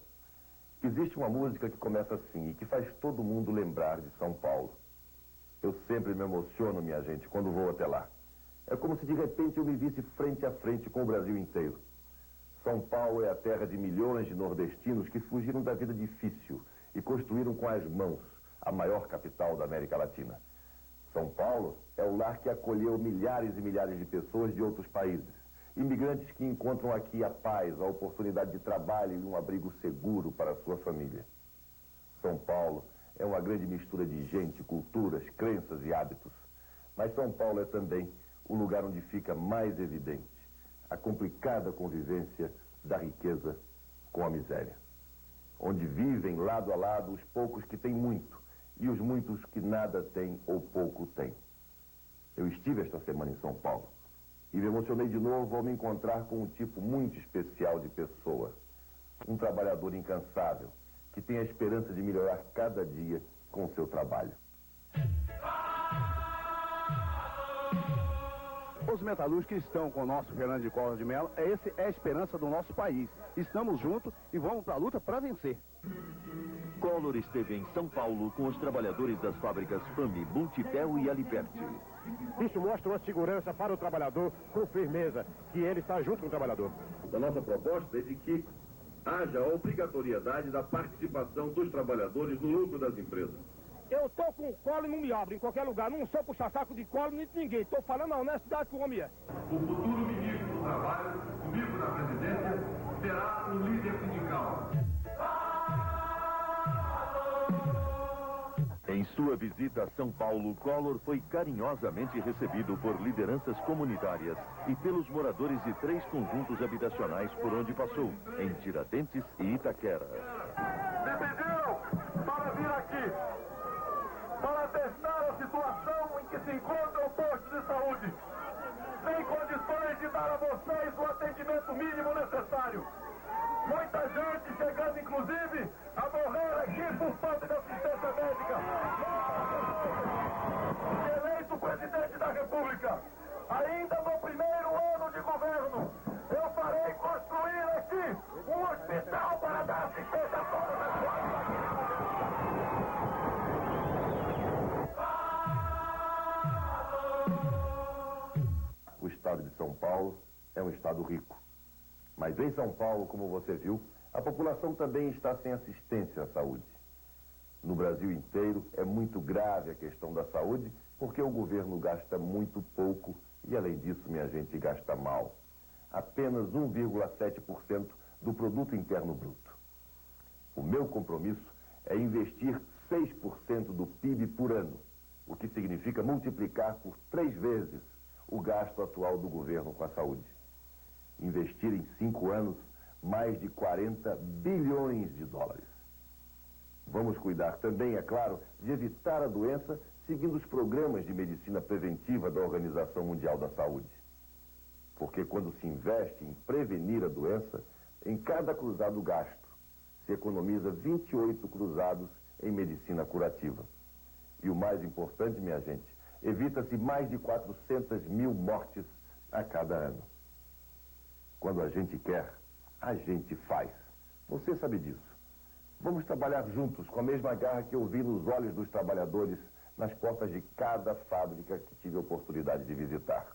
Existe uma música que começa assim e que faz todo mundo lembrar de São Paulo. Eu sempre me emociono, minha gente, quando vou até lá. É como se de repente eu me visse frente a frente com o Brasil inteiro. São Paulo é a terra de milhões de nordestinos que fugiram da vida difícil e construíram com as mãos a maior capital da América Latina. São Paulo é o lar que acolheu milhares e milhares de pessoas de outros países. Imigrantes que encontram aqui a paz, a oportunidade de trabalho e um abrigo seguro para a sua família. São Paulo é uma grande mistura de gente, culturas, crenças e hábitos. Mas São Paulo é também o lugar onde fica mais evidente a complicada convivência da riqueza com a miséria. Onde vivem lado a lado os poucos que têm muito e os muitos que nada têm ou pouco têm. Eu estive esta semana em São Paulo. E me emocionei de novo ao me encontrar com um tipo muito especial de pessoa. Um trabalhador incansável, que tem a esperança de melhorar cada dia com o seu trabalho. Os metalúrgicos que estão com o nosso Fernando Collor de Mello, essa é a esperança do nosso país. Estamos juntos e vamos para a luta para vencer. Collor esteve em São Paulo com os trabalhadores das fábricas FAMI, Multipel e Aliperti. Isso mostra uma segurança para o trabalhador com firmeza, que ele está junto com o trabalhador. A nossa proposta é de que haja a obrigatoriedade da participação dos trabalhadores no lucro das empresas. Eu estou com o Collor e não me abro em qualquer lugar. Não sou puxa-saco de Collor nem de ninguém. Estou falando a honestidade que o homem é. O futuro ministro do Trabalho, comigo na presidência, será um líder sindical. Em sua visita a São Paulo, Collor foi carinhosamente recebido por lideranças comunitárias e pelos moradores de 3 conjuntos habitacionais por onde passou, em Tiradentes e Itaquera. Me pediram para vir aqui, para testar a situação em que se encontra o posto de saúde. Sem condições de dar a vocês o atendimento mínimo necessário. Muita gente chegando, inclusive, a morrer aqui por falta de assistência médica. Eleito presidente da República, ainda no primeiro ano de governo, eu farei construir aqui um hospital para dar assistência a todas as classes. O estado de São Paulo é um estado rico. Mas em São Paulo, como você viu, a população também está sem assistência à saúde. No Brasil inteiro é muito grave a questão da saúde, porque o governo gasta muito pouco e, além disso, minha gente, gasta mal. Apenas 1,7% do produto interno bruto. O meu compromisso é investir 6% do PIB por ano, o que significa multiplicar por 3 vezes o gasto atual do governo com a saúde. Investir em 5 anos mais de 40 bilhões de dólares. Vamos cuidar também, é claro, de evitar a doença seguindo os programas de medicina preventiva da Organização Mundial da Saúde. Porque quando se investe em prevenir a doença, em cada cruzado gasto, se economiza 28 cruzados em medicina curativa. E o mais importante, minha gente, evita-se mais de 400 mil mortes a cada ano. Quando a gente quer, a gente faz. Você sabe disso. Vamos trabalhar juntos com a mesma garra que eu vi nos olhos dos trabalhadores nas portas de cada fábrica que tive a oportunidade de visitar.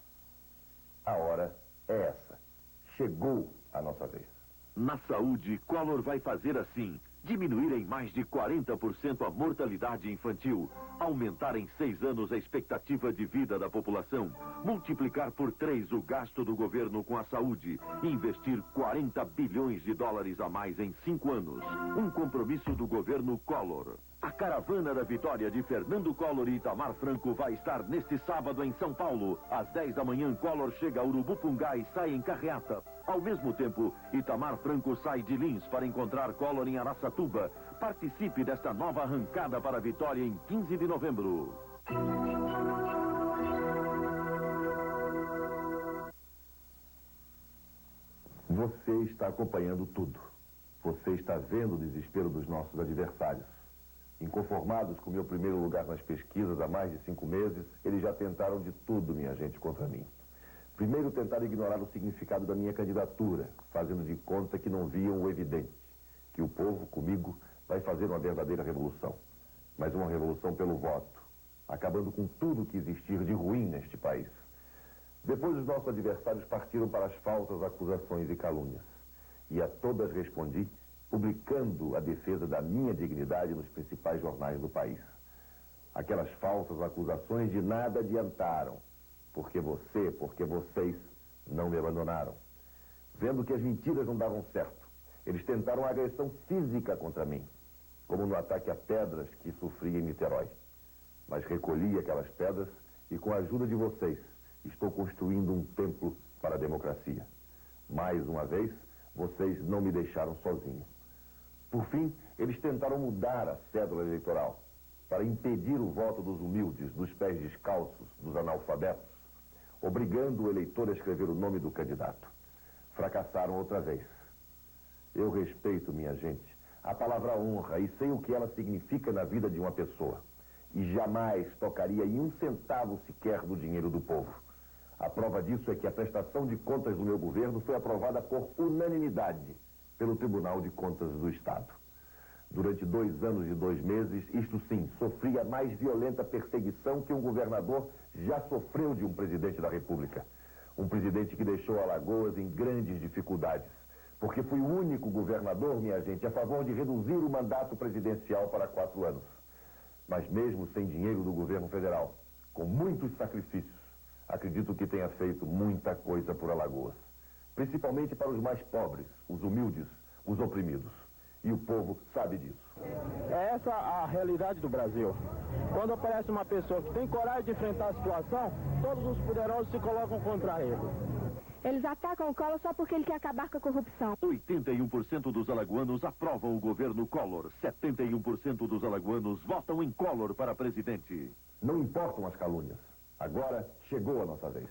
A hora é essa. Chegou a nossa vez. Na saúde, Collor vai fazer assim: diminuir em mais de 40% a mortalidade infantil, aumentar em 6 anos a expectativa de vida da população, multiplicar por 3 o gasto do governo com a saúde e investir 40 bilhões de dólares a mais em 5 anos. Um compromisso do governo Collor. A caravana da vitória de Fernando Collor e Itamar Franco vai estar neste sábado em São Paulo. Às 10 da manhã, Collor chega a Urubupungá e sai em carreata. Ao mesmo tempo, Itamar Franco sai de Lins para encontrar Collor em Araçatuba. Participe desta nova arrancada para a vitória em 15 de novembro. Você está acompanhando tudo. Você está vendo o desespero dos nossos adversários. Inconformados com meu primeiro lugar nas pesquisas há mais de 5 meses, eles já tentaram de tudo, minha gente, contra mim. Primeiro tentaram ignorar o significado da minha candidatura, fazendo de conta que não viam o evidente, que o povo, comigo, vai fazer uma verdadeira revolução. Mas uma revolução pelo voto, acabando com tudo que existir de ruim neste país. Depois os nossos adversários partiram para as falsas acusações e calúnias. E a todas respondi, publicando a defesa da minha dignidade nos principais jornais do país. Aquelas falsas acusações de nada adiantaram, porque vocês não me abandonaram. Vendo que as mentiras não davam certo, eles tentaram a agressão física contra mim, como no ataque a pedras que sofri em Niterói. Mas recolhi aquelas pedras e, com a ajuda de vocês, estou construindo um templo para a democracia. Mais uma vez, vocês não me deixaram sozinho. Por fim, eles tentaram mudar a cédula eleitoral para impedir o voto dos humildes, dos pés descalços, dos analfabetos, obrigando o eleitor a escrever o nome do candidato. Fracassaram outra vez. Eu respeito, minha gente, a palavra honra e sei o que ela significa na vida de uma pessoa. E jamais tocaria em 1 centavo sequer do dinheiro do povo. A prova disso é que a prestação de contas do meu governo foi aprovada por unanimidade pelo Tribunal de Contas do Estado. Durante 2 anos e 2 meses, isto sim, sofri a mais violenta perseguição que um governador já sofreu de um presidente da República. Um presidente que deixou Alagoas em grandes dificuldades. Porque fui o único governador, minha gente, a favor de reduzir o mandato presidencial para 4 anos. Mas mesmo sem dinheiro do governo federal, com muitos sacrifícios, acredito que tenha feito muita coisa por Alagoas. Principalmente para os mais pobres, os humildes, os oprimidos. E o povo sabe disso. É essa a realidade do Brasil. Quando aparece uma pessoa que tem coragem de enfrentar a situação, todos os poderosos se colocam contra ele. Eles atacam o Collor só porque ele quer acabar com a corrupção. 81% dos alagoanos aprovam o governo Collor. 71% dos alagoanos votam em Collor para presidente. Não importam as calúnias. Agora chegou a nossa vez.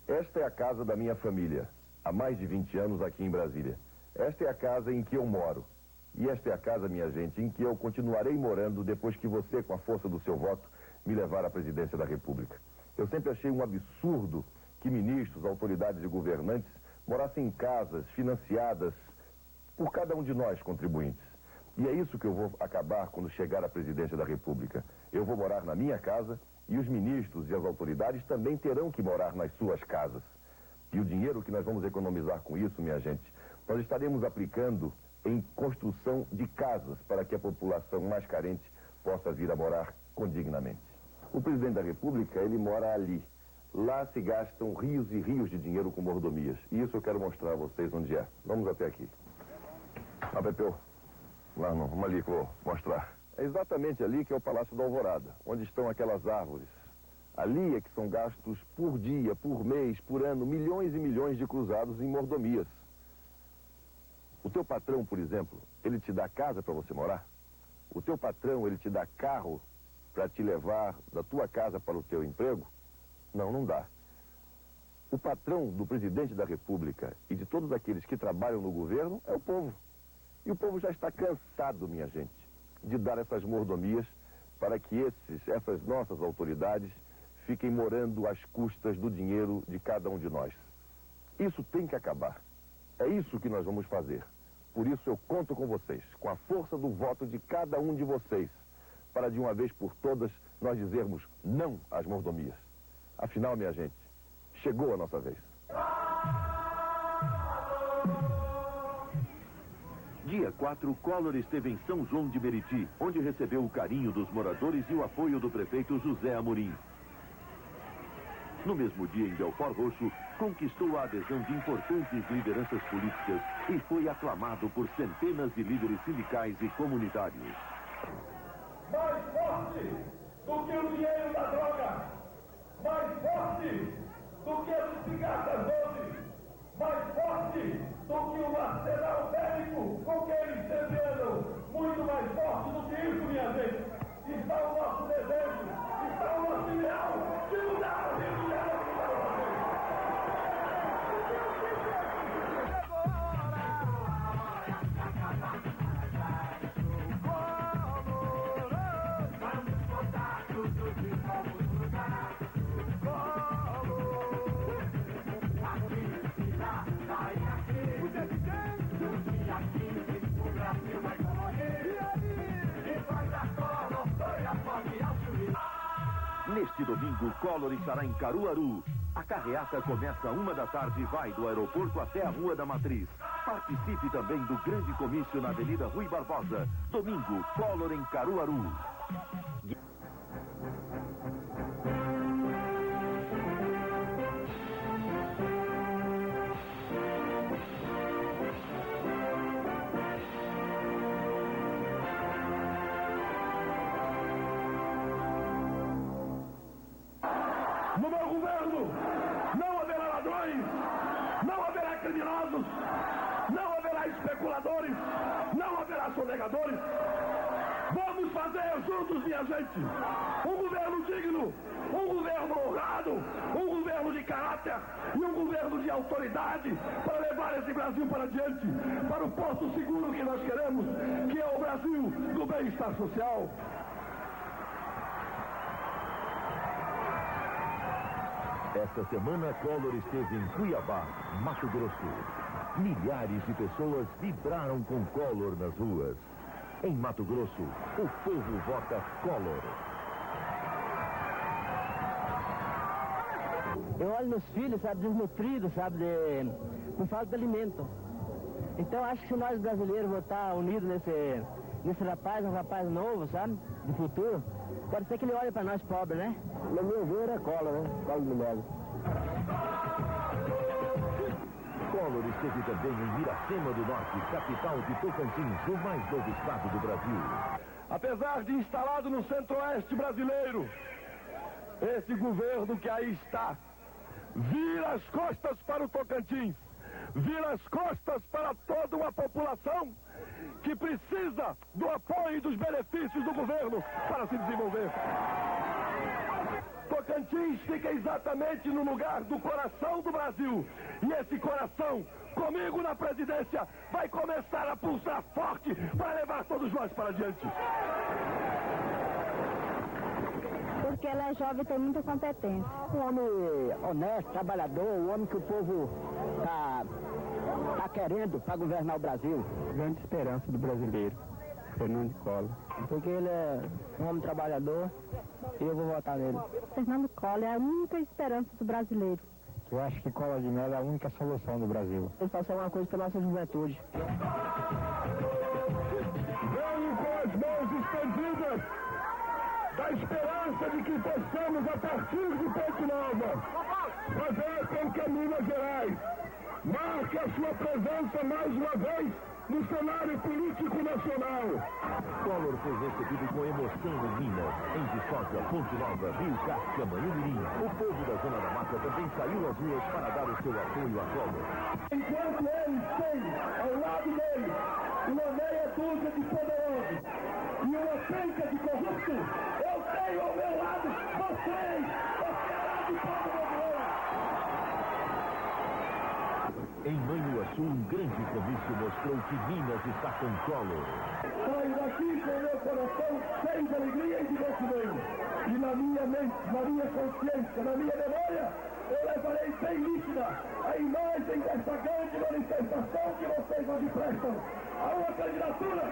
Esta é a casa da minha família, há mais de 20 anos aqui em Brasília. Esta é a casa em que eu moro. E esta é a casa, minha gente, em que eu continuarei morando depois que você, com a força do seu voto, me levar à presidência da República. Eu sempre achei um absurdo que ministros, autoridades e governantes morassem em casas financiadas por cada um de nós, contribuintes. E é isso que eu vou acabar quando chegar à presidência da República. Eu vou morar na minha casa e os ministros e as autoridades também terão que morar nas suas casas. E o dinheiro que nós vamos economizar com isso, minha gente, nós estaremos aplicando em construção de casas para que a população mais carente possa vir a morar condignamente. O presidente da República, ele mora ali. Lá se gastam rios e rios de dinheiro com mordomias. E isso eu quero mostrar a vocês onde é. Vamos até aqui. Pepeu. Lá não, vamos ali que eu vou mostrar. É exatamente ali que é o Palácio da Alvorada, onde estão aquelas árvores. Ali é que são gastos por dia, por mês, por ano, milhões e milhões de cruzados em mordomias. O teu patrão, por exemplo, ele te dá casa para você morar? O teu patrão, ele te dá carro para te levar da tua casa para o teu emprego? Não, não dá. O patrão do presidente da República e de todos aqueles que trabalham no governo é o povo. E o povo já está cansado, minha gente, de dar essas mordomias para que essas nossas autoridades fiquem morando às custas do dinheiro de cada um de nós. Isso tem que acabar. É isso que nós vamos fazer. Por isso eu conto com vocês, com a força do voto de cada um de vocês, para de uma vez por todas nós dizermos não às mordomias. Afinal, minha gente, chegou a nossa vez. Dia 4, Collor esteve em São João de Meriti, onde recebeu o carinho dos moradores e o apoio do prefeito José Amorim. No mesmo dia, em Belfort Roxo, conquistou a adesão de importantes lideranças políticas e foi aclamado por centenas de líderes sindicais e comunitários. Mais forte do que o dinheiro da droga, mais forte do que as cigarras doces, mais forte do que o arsenal bélico com que eles defendam, muito mais forte do que isso, minha gente. Está o nosso desejo, está o nosso ideal de mudar o Rio de Janeiro. Neste domingo, Collor estará em Caruaru. A carreata começa às 1 da tarde e vai do aeroporto até a Rua da Matriz. Participe também do grande comício na Avenida Rui Barbosa. Domingo, Collor em Caruaru. No meu governo não haverá ladrões, não haverá criminosos, não haverá especuladores, não haverá sonegadores. Vamos fazer juntos, minha gente, um governo digno, um governo honrado, um governo governo de caráter e um governo de autoridade para levar esse Brasil para diante, para o porto seguro que nós queremos, que é o Brasil do bem-estar social. Esta semana, Collor esteve em Cuiabá, Mato Grosso. Milhares de pessoas vibraram com Collor nas ruas. Em Mato Grosso, o povo vota Collor. Eu olho meus filhos, sabe, desnutridos, sabe, com falta de alimento. Então, acho que se nós brasileiros votar unidos nesse rapaz, um rapaz novo, sabe, de futuro, pode ser que ele olhe para nós pobres, né? No meu ver é Collor, né? Collor de Mello. Collor esteve também em Miracema do Norte, capital de Tocantins, o mais novo estado do Brasil. Apesar de instalado no centro-oeste brasileiro, esse governo que aí está vira as costas para o Tocantins, vira as costas para toda uma população que precisa do apoio e dos benefícios do governo para se desenvolver. Tocantins fica exatamente no lugar do coração do Brasil. E esse coração, comigo na presidência, vai começar a pulsar forte para levar todos nós para diante. Porque ela é jovem e tem muita competência. Um homem honesto, trabalhador, um homem que o povo tá querendo para governar o Brasil. Grande esperança do brasileiro, Fernando Collor. Porque ele é um homem trabalhador e eu vou votar nele. Fernando Collor é a única esperança do brasileiro. Eu acho que Collor de Mello é a única solução do Brasil. Ele faça alguma coisa pela nossa juventude. Venho com as mãos estendidas da esperança de que possamos, a partir de Ponte Nova, fazer com que Minas Gerais marque a sua presença mais uma vez no cenário político nacional. Collor foi recebido com emoção em Minas, em Viçosa, Ponte Nova, Rio Casca, Manhumirim. O povo da Zona da Mata também saiu às ruas para dar o seu apoio a Collor. Enquanto eles têm ao lado deles uma meia dúzia de poderosos e uma penca de corruptos, eu tenho ao meu lado vocês, sociedade povo brasileira. Em Manhuaçu, um grande comício mostrou que Minas está com Collor. Saio daqui com meu coração cheio de alegria e divertimento. E na minha mente, na minha consciência, na minha memória, eu levarei bem nítida a imagem desta grande manifestação que vocês hoje prestam a uma candidatura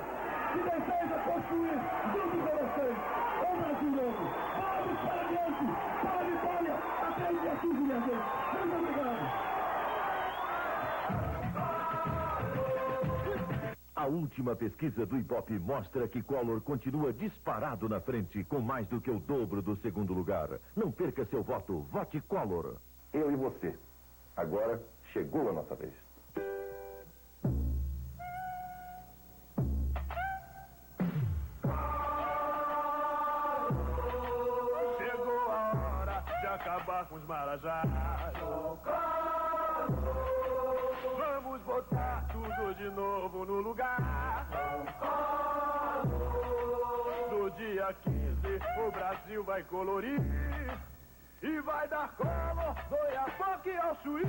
que deseja construir junto com vocês um Brasil novo. Vamos para diante, para a vitória, até o dia 15, minha gente. Muito obrigado. A última pesquisa do Ibope mostra que Collor continua disparado na frente, com mais do que o dobro do segundo lugar. Não perca seu voto. Vote Collor. Eu e você. Agora chegou a nossa vez. Chegou a hora de acabar com os marajás. Vamos botar tudo de novo no lugar. No dia 15 o Brasil vai colorir e vai dar Collor, Goiapoque ao Chuí.